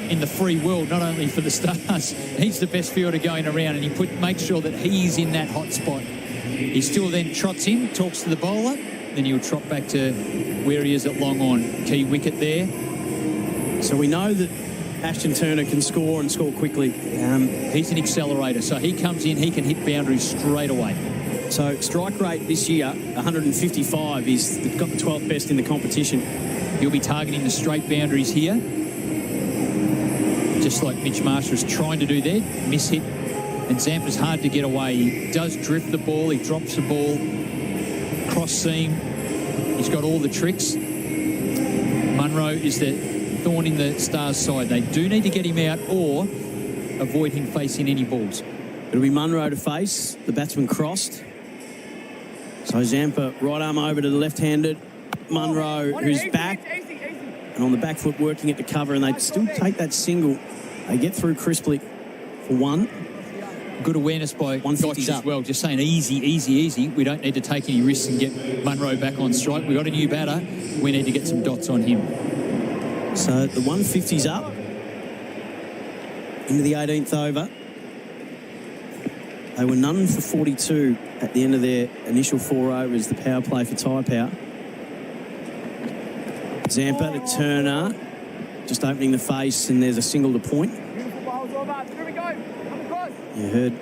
Speaker 3: in the free world, not only for the Stars. He's the best fielder going around and he makes sure that he's in that hot spot. He still then trots in, talks to the bowler, then he'll trot back to where he is at long on. Key wicket there.
Speaker 14: So we know that Ashton Turner can score and score quickly.
Speaker 3: He's an accelerator, so he comes in, he can hit boundaries straight away.
Speaker 14: So strike rate this year, 155. He's got the 12th best in the competition.
Speaker 3: He'll be targeting the straight boundaries here. Just like Mitch Marsh was trying to do there. Miss hit. And Zampa's hard to get away. He does drift the ball. He drops the ball. Cross seam. He's got all the tricks. Munro is the thorn in the Stars' side. They do need to get him out or avoid him facing any balls.
Speaker 14: It'll be Munro to face. The batsman crossed. So Zampa, right arm over to the left-handed. Munro, who's back. And on the back foot, working it to cover. And they still take that single. They get through crisply for one.
Speaker 3: Good awareness by Gotch as well. Just saying easy, easy, easy. We don't need to take any risks and get Munro back on strike. We've got a new batter. We need to get some dots on him.
Speaker 14: So the 150's up. Into the 18th over. They were none for 42 at the end of their initial 4 overs, the power play for Taipower. Zampa to Turner, just opening the face, and there's a single to point. You heard